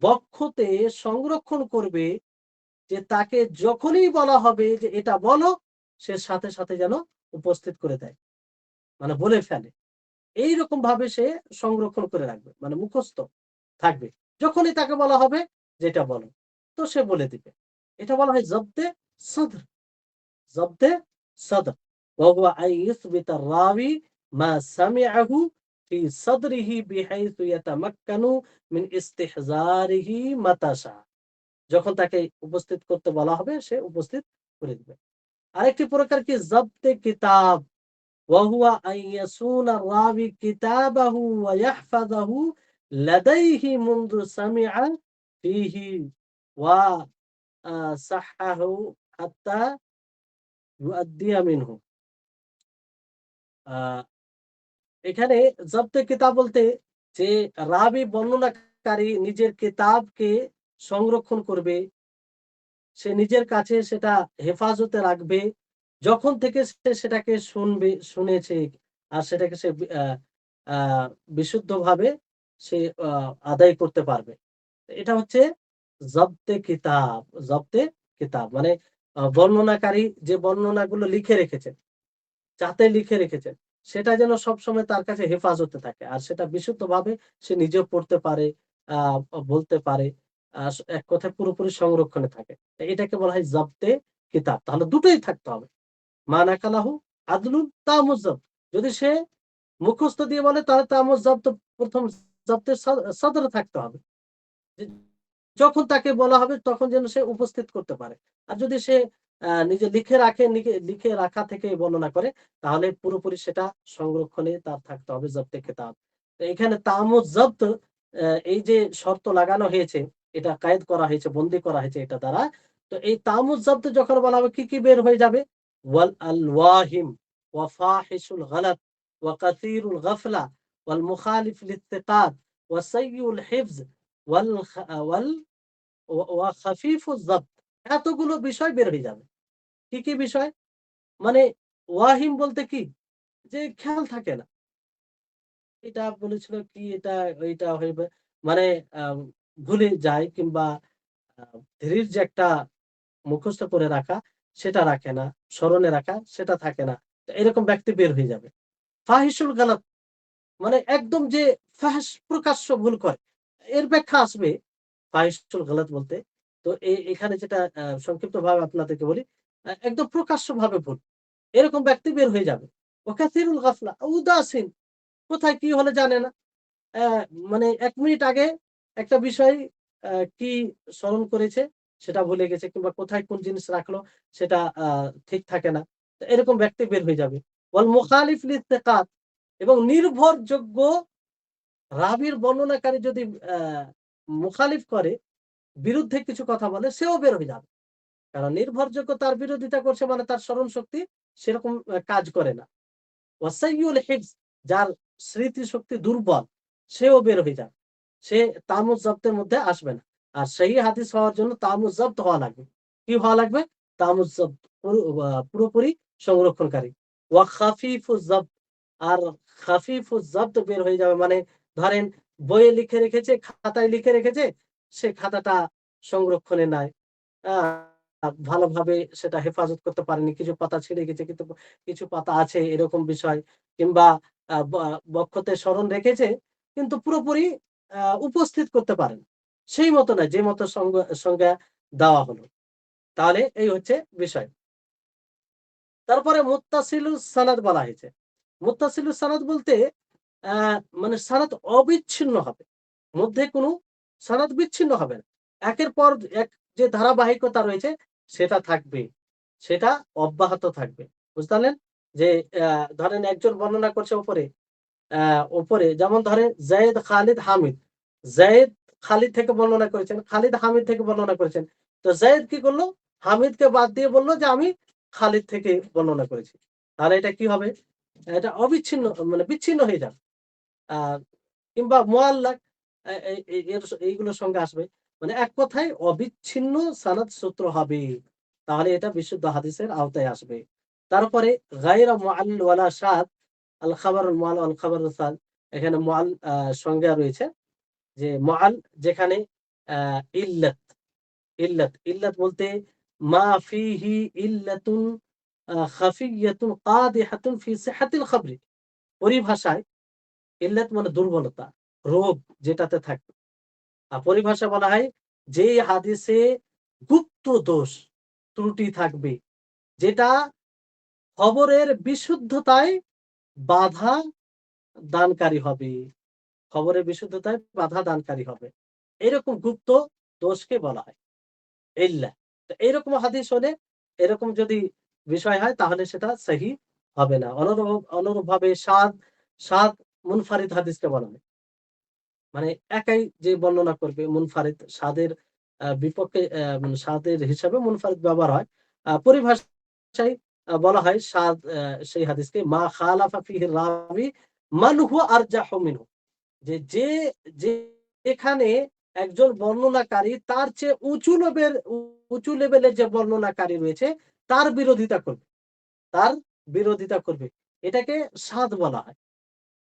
বক্ষতে সংরক্ষণ করবে যে তাকে যখনই বলা হবে যে এটা বলো, সে সাথে, সাথে যেন উপস্থিত করে দেয়। মানে বলে ফেলে। এইরকম ভাবে সে সংরক্ষণ করে রাখবে। মানে মুখস্থ থাকবে। যখনই তাকে বলা হবে যে এটা বলো, তো সে বলে দিবে। এটা বলা হয় জব্দে সদর। জব্দে সদর। ওয়া হুয়া আন ইউসবিতা রাবি মা সামিআহু ফি সাদরিহি বিহাইসু ইয়াতামাক্কানু মিন ইস্তিহজারিহি মাতাশা। যখন তাকে উপস্থিত করতে বলা হবে সে উপস্থিত করে দিবে। আরেকটি প্রকার কি জব্তে কিতাব, ওয়া হুয়া আন ইয়াসুনা রাবি কিতাবাহু ওয়া ইয়াহফাযাহু লাদাইহি মুনযু সামিআ ফিহি ওয়া সাহহাহু হাত্তা ইউআদ্দিয়া মিনহু। আ এখানে জব্তে কিতাব বলতে যে রাবি বর্ণনাকারী নিজের কিতাবকে সংরক্ষণ করবে, সে নিজের কাছে সেটা হেফাজতে রাখবে। যখন থেকে সে সেটাকে শুনেছে আর সেটাকে সে আ বিশুদ্ধভাবে সে আদায় করতে পারবে। এটা হচ্ছে জব্তে কিতাব। জব্তে কিতাব মানে বর্ণনাকারী যে বর্ণনাগুলো লিখে রেখেছেন, যাতে লিখে রেখেছেন, সেটা যেন সবসময় তার কাছে হেফাজতে থাকে। আর সেটা বিশুদ্ধভাবে সে নিজেও পড়তে পারে, আ বলতে পারে। এক কথায় পুরোপুরি সংরক্ষণে থাকে। এটাকে বলা হয় জব্তে কিতাব। তাহলে দুটোই থাকতে হবে। মা নাকালাহু আদলুন তামুজ জব্ত। যদি সে মুখস্থ দিয়ে বলে তাহলে তামুজ জব্ত ১ম জব্তের সদরে থাকতে হবে। যে যখন তাকে বলা হবে তখন যেন সে উপস্থিত করতে পারে। আর যদি সে নিজে লিখে রাখে, লিখে রাখা থেকে বর্ণনা করে তাহলে পুরোপুরি সেটা সংরক্ষণে তার থাকতে হবে জব্তে কেতাব। তো এখানে তামুজ জব্ত এই যে শর্ত লাগানো হয়েছে, এটা কায়েদ করা হয়েছে, বন্দী করা হয়েছে এটা দ্বারা। তো এই তামুজ জব্ত যখন বলা হবে কি বের হয়ে যাবে? ওয়াল আলওয়াহিম ওয়া ফাহিশুল গলাত ওয়া কাসীরুল গাফলা ওয়াল মুখালিফ লিত্তিকাত ওয়া সাইয়্যুল হিফজ ওয়াল ওয়াল ওয়া খাফিফুজ যাbt, এতগুলো বিষয় বের হয়ে যাবে। কি বিষয়? মানে ওয়াহিম বলতে কি? যে খেয়াল থাকে না। এটা বলেছিল কি এটা ওইটা হইবে মানে আ ভুলে যায় কিংবা আ ধীরের যে একটা মুখস্থ করে রাখা সেটা রাখে না, স্মরণে রাখা সেটা থাকে না। তো এরকম ব্যক্তি বের হয়ে যাবে। ফাহিশুল গালাত মানে একদম যে ফাহশ প্রকাশ্য ভুল করে। এর ব্যাখ্যা আসবে ফাহিশুল গালাত বলতে। তো এখানে যেটা সংক্ষিপ্তভাবে আপনাদেরকে বলি, একদম প্রকাশ্যভাবে ভুল। এরকম ব্যক্তি বের হয়ে যাবে। ওয়া কাসিরুল গাফলা উদাসীন, কোথায় কি হলো জানে না। অ্যা মানে ১ মিনিট আগে একটা বিষয় কি স্মরণ করেছে সেটা ভুলে গেছে কিংবা কোথায় কোন জিনিস রাখলো সেটা ঠিক থাকে না। তো এরকম ব্যক্তি বের হয়ে যাবে। ওয়াল মুখালিফ লিত্তিকাত, এবং নির্ভরযোগ্য রাবির বর্ণনাকারী যদি আ মুখালিফ করে, বিরুদ্ধে কিছু কথা বলে সেও বের হয়ে যাবে। কারণ নির্ভরযোগ্য তার বিরোধিতা করছে মানে তার স্মরণ শক্তি সেরকম কাজ করে না। ওয়াসাইয়ুল হিফজ, যার স্মৃতিশক্তি দুর্বল সেও বের হয়ে যাবে। সে তামুজ জব্তের মধ্যে আসবে না। আর সহিহ হাদিস হওয়ার জন্য তামুজ জব্ত হওয়া লাগবে। কি হওয়া লাগবে? তামুজ জব্ত পুরোপুরি সংরক্ষণকারী। ওয়া খাফিফুজ জব্ত, আর খাফিফুজ জব্ত বের হয়ে যাবে মানে ধরেন বইয়ে লিখে রেখেছে, খাতায় লিখে রেখেছে, সে খাতাটা সংরক্ষণে নাই। আ ভালোভাবে সেটা হেফাজত করতে পারেনি। কিছু পাতা ছিঁড়ে গেছে কিন্তু কিছু পাতা আছে এরকম বিষয়, কিংবা বক্ষতে স্মরণ রেখেছে কিন্তু পুরোপুরি উপস্থিত করতে পারেন। সেই মতো না যে মতো সংজ্ঞা দেওয়া হলো। তাহলে এই হচ্ছে বিষয়। তারপরে মুত্তাসিলুস সানাদ বলা হয়েছে। মুত্তাসিলুস সানাদ বলতে আ মানে সানাদ অবিচ্ছিন্ন হবে। মধ্যে কোনো সানাদ বিচ্ছিন্ন হবে না। একের পর এক যে ধারাবাহিকতা রয়েছে সেটা থাকবে। সেটা অব্যাহত থাকবে। বুঝতে পারলেন? যে ধরেন একজন বর্ণনা করছে উপরে যেমন ধরেন যায়েদ, খালিদ, হামিদ। যায়েদ খালিদ থেকে বর্ণনা করেছেন, খালিদ হামিদ থেকে বর্ণনা করেছেন। তো যায়েদ কি করল? হামিদকে বাদ দিয়ে বলল যে আমি খালিদ থেকে বর্ণনা করেছি। তাহলে এটা কি হবে? এটা অবিচ্ছিন্ন মানে বিচ্ছিন্ন হয়ে যাবে। আ কিংবা মুআল্লাক এইগুলোর সঙ্গে আসবে। মানে এক কথায় অবিচ্ছিন্ন সানাদ সূত্র হবে। তাহলে এটা বিশুদ্ধ হাদিসের আওতায় আসবে। তারপরে গায়রা মুআল ওয়ালা শাদ, আল খাবারুল মুআল ওয়াল খাবারুল সাদ, এখানে মুআল সংজ্ঞা রয়েছে যে মুআল যেখানে আ ইল্লাত, ইল্লাত বলতে মা ফিহি ইল্লাতুন খাফিয়্যাতুন কাদিহাতুন ফি সিহহাতিল খাবরি। পরিভাষায় ইল্লাত মানে দুর্বলতা, রোগ যেটাতে থাকে। পরিভাষায় বলা হয় যে হাদিসে গুপ্ত দোষ, ত্রুটি থাকবে যেটা খবরের বিশুদ্ধতায় বাধা দানকারী হবে, খবরের বিশুদ্ধতায় বাধা দানকারী হবে। এরকম গুপ্ত দোষকে বলা হয় ইল্লা। তো এইরকম হাদিস হলে, এরকম যদি বিষয় হয় তাহলে সেটা সহি হবে না। অনুরূপভাবে সাদ মুনফারিদ হাদিসকে বলা হয়। মানে একাই যে বর্ণনা করবে মুনফারিদ, সাদের বিপক্ষে মানে সাদের হিসাবে মুনফারিদ ব্যবহার হয়। পরিভাষায় বলা হয় সাদ, সেই হাদিসকে মা খালাফা ফিহি রাবি মান হুয়া আরজাহু মিনহু, যে যে এখানে একজন বর্ণনাকারী তার চেয়ে উঁচু লেভেলের যে বর্ণনাকারী রয়েছে তার বিরোধিতা করবে, তার বিরোধিতা করবে, এটাকে সাদ বলা হয়।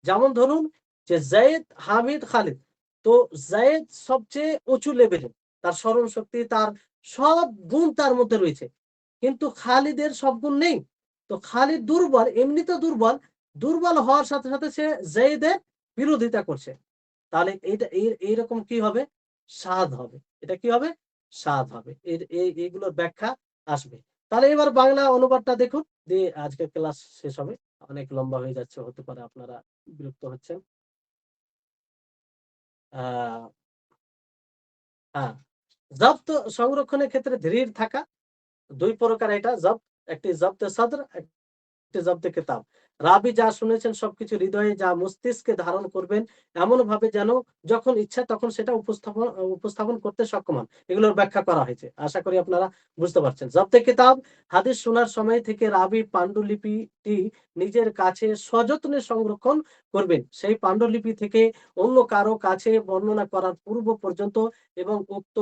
যেমন ধরুন যে জায়েদ, হামিদ, খালিদ। তো জায়েদ সবচেয়ে উঁচু লেভেলের, তার স্মরণ শক্তি, তার সব গুণ তার মধ্যে রয়েছে, কিন্তু খালিদের সব গুণ নেই। তো খালিদ দুর্বল, এমনিতে দুর্বল, দুর্বল হওয়ার সাথে সাথে সে জায়েদের বিরোধিতা করছে। তাহলে এইরকম কি হবে? সাদ হবে। এটা কি হবে? সাদ হবে। এইগুলোর ব্যাখ্যা আসবে। তাহলে এবার বাংলা অনুবাদটা দেখুন, দিয়ে আজকের ক্লাস শেষ হবে। অনেক লম্বা হয়ে যাচ্ছে, হতে পারে আপনারা বিরক্ত হচ্ছেন। হ্যাঁ, জব্দ সংরক্ষণের ক্ষেত্রে ধীর থাকা। ২ প্রকার এটা জব্দ, একটি জব্দে সদর, একটি জব্দে কিতাব। রাবী যা শুনেছেন সবকিছু হৃদয়ে, যা মস্তিষ্কে ধারণ করবেন এমন ভাবে যেন যখন ইচ্ছা তখন সেটা উপস্থাপন করতে সক্ষম হন। এগুলোর ব্যাখ্যা করা হয়েছে। আশা করি আপনারা বুঝতে পারছেন। জব্দে কিতাব, হাদিস শোনার সময় থেকে রাবী পাণ্ডুলিপিটি নিজের কাছে সযত্নে সংরক্ষণ করবেন। সেই পাণ্ডুলিপি থেকে অন্য কারো কাছে বর্ণনা করার পূর্ব পর্যন্ত, এবং উক্ত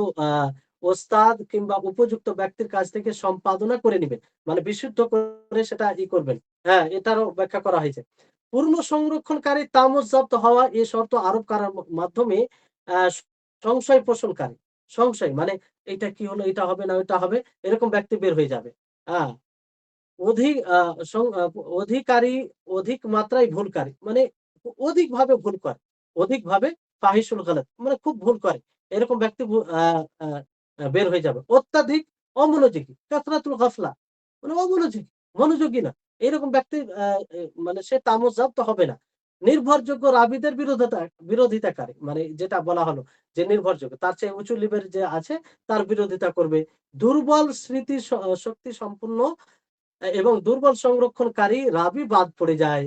ওস্তাদ কিংবা উপযুক্ত ব্যক্তির কাছ থেকে সম্পাদনা করে নিবেন। মানে বিশুদ্ধ করে সেটা করবেন। হ্যাঁ, এটারও ব্যাখ্যা করা হয়েছে। পূর্ণ সংরক্ষণকারী তামজ্জাপ্ত হওয়া, এ শর্ত আরোপ করার মাধ্যমে আহ, সংশয় পোষণকারী, সংশয় মানে এটা কি হলো, এটা হবে না ওইটা হবে, এরকম ব্যক্তি বের হয়ে যাবে। হ্যাঁ, অধিক অধিকারী, অধিক মাত্রায় ভুলকারী, মানে অধিকভাবে ভুল করে, অধিকভাবে ফাহিশুল গালাত, মানে খুব ভুল করে, এরকম ব্যক্তি বের হয়ে যাবে। অত্যাধিক অমনোযোগী, কাসরাতুল গাফলা, মানে অমনোযোগী, মনোযোগী না, এরকম ব্যক্তি মানে সে তামজ্জাপ্ত হবে না। নির্ভরযোগ্য রাবীদের বিরোধিতাকারী, মানে যেটা বলা হলো যে নির্ভরযোগ্য, তার চেয়ে উঁচু লেভেল যে আছে তার বিরোধিতা করবে। দুর্বল স্মৃতি শক্তি সম্পূর্ণ এবং দুর্বল সংরক্ষণকারী রাবী বাদ পড়ে যায়।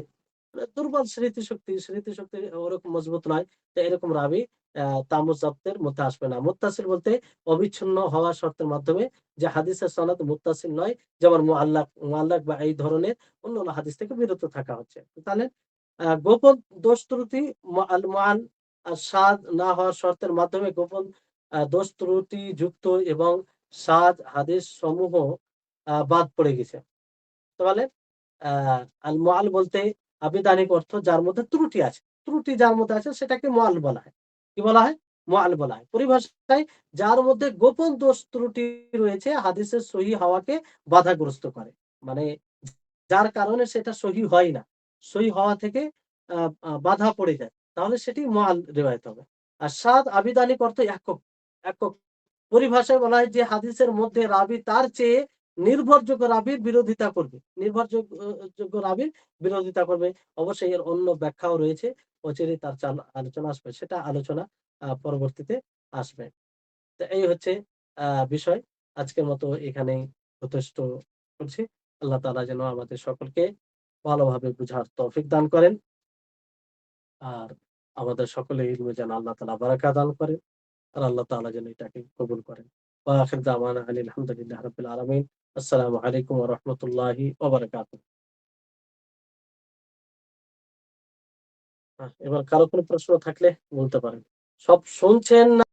দুর্বল স্মৃতিশক্তি ওরকম মজবুত নয়, তো এরকম রাবী তামুজ্জাপ্তের মধ্যে আসবে না। মুত্তাসিল বলতে অবিচ্ছিন্ন হওয়া শর্তের মাধ্যমে যে হাদিসের সনদ মুত্তাসিল নয়, যেমন মুআল্লাক বা এই ধরনের অন্যান্য হাদিস থেকে বিরত থাকা হচ্ছে। তাহলে গোপন দোষ ত্রুটি, আল মুআন সাদ না হওয়ার শর্তের মাধ্যমে গোপন দোষ ত্রুটি যুক্ত এবং সাদ হাদিস সমূহ বাদ পড়ে গেছে। তাহলে আল মুআল বলতে আবিধানিক অর্থ যার মধ্যে ত্রুটি আছে, ত্রুটি যার মধ্যে আছে সেটাকে মুআল বলা হয়। কি বলা হয়? মুআল বলা হয়। পরিভাষায় যার মধ্যে গোপন দোষ ত্রুটি রয়েছে হাদিসের সহিহ হওয়াকে বাধাগ্রস্ত করে, মানে যার কারণে সেটা সহিহ হয় না, সহিহ হওয়া থেকে বাধা পড়ে যায়, তাহলে সেটি মুআল রিওয়ায়াত হবে। আর সাদ আবিধানিক অর্থ একক, একক। পরিভাষায় বলা হয় যে হাদিসের মধ্যে রাবী তার চেয়ে নির্ভরযোগ্য রাবীর বিরোধিতা করবে, যোগ্য রাবীর বিরোধিতা করবে। অবশ্যই এর অন্য ব্যাখ্যাও রয়েছে, অচিরেই তার আলোচনা আসবে, সেটা আলোচনা পরবর্তীতে আসবে। তো এই হচ্ছে বিষয়। আজকের মতো এখানেই যথেষ্ট করছি। আল্লাহ তাআলা যেন আমাদের সকলকে ভালোভাবে বুঝার তৌফিক দান করেন, আর আমাদের সকলের ইলমে যেন আল্লাহ তাআলা বারাকা দান করেন, আর আল্লাহ তাআলা যেন এটাকে কবুল করেন। ওয়া আখির দাওয়ানা আনিল হামদুলিল্লাহি রাব্বিল আলামিন। আসসালামু আলাইকুম ওয়া রাহমাতুল্লাহি ওয়া বারাকাতুহু। এবার কারো কোনো প্রশ্ন থাকলে বলতে পারেন। সব শুনছেন না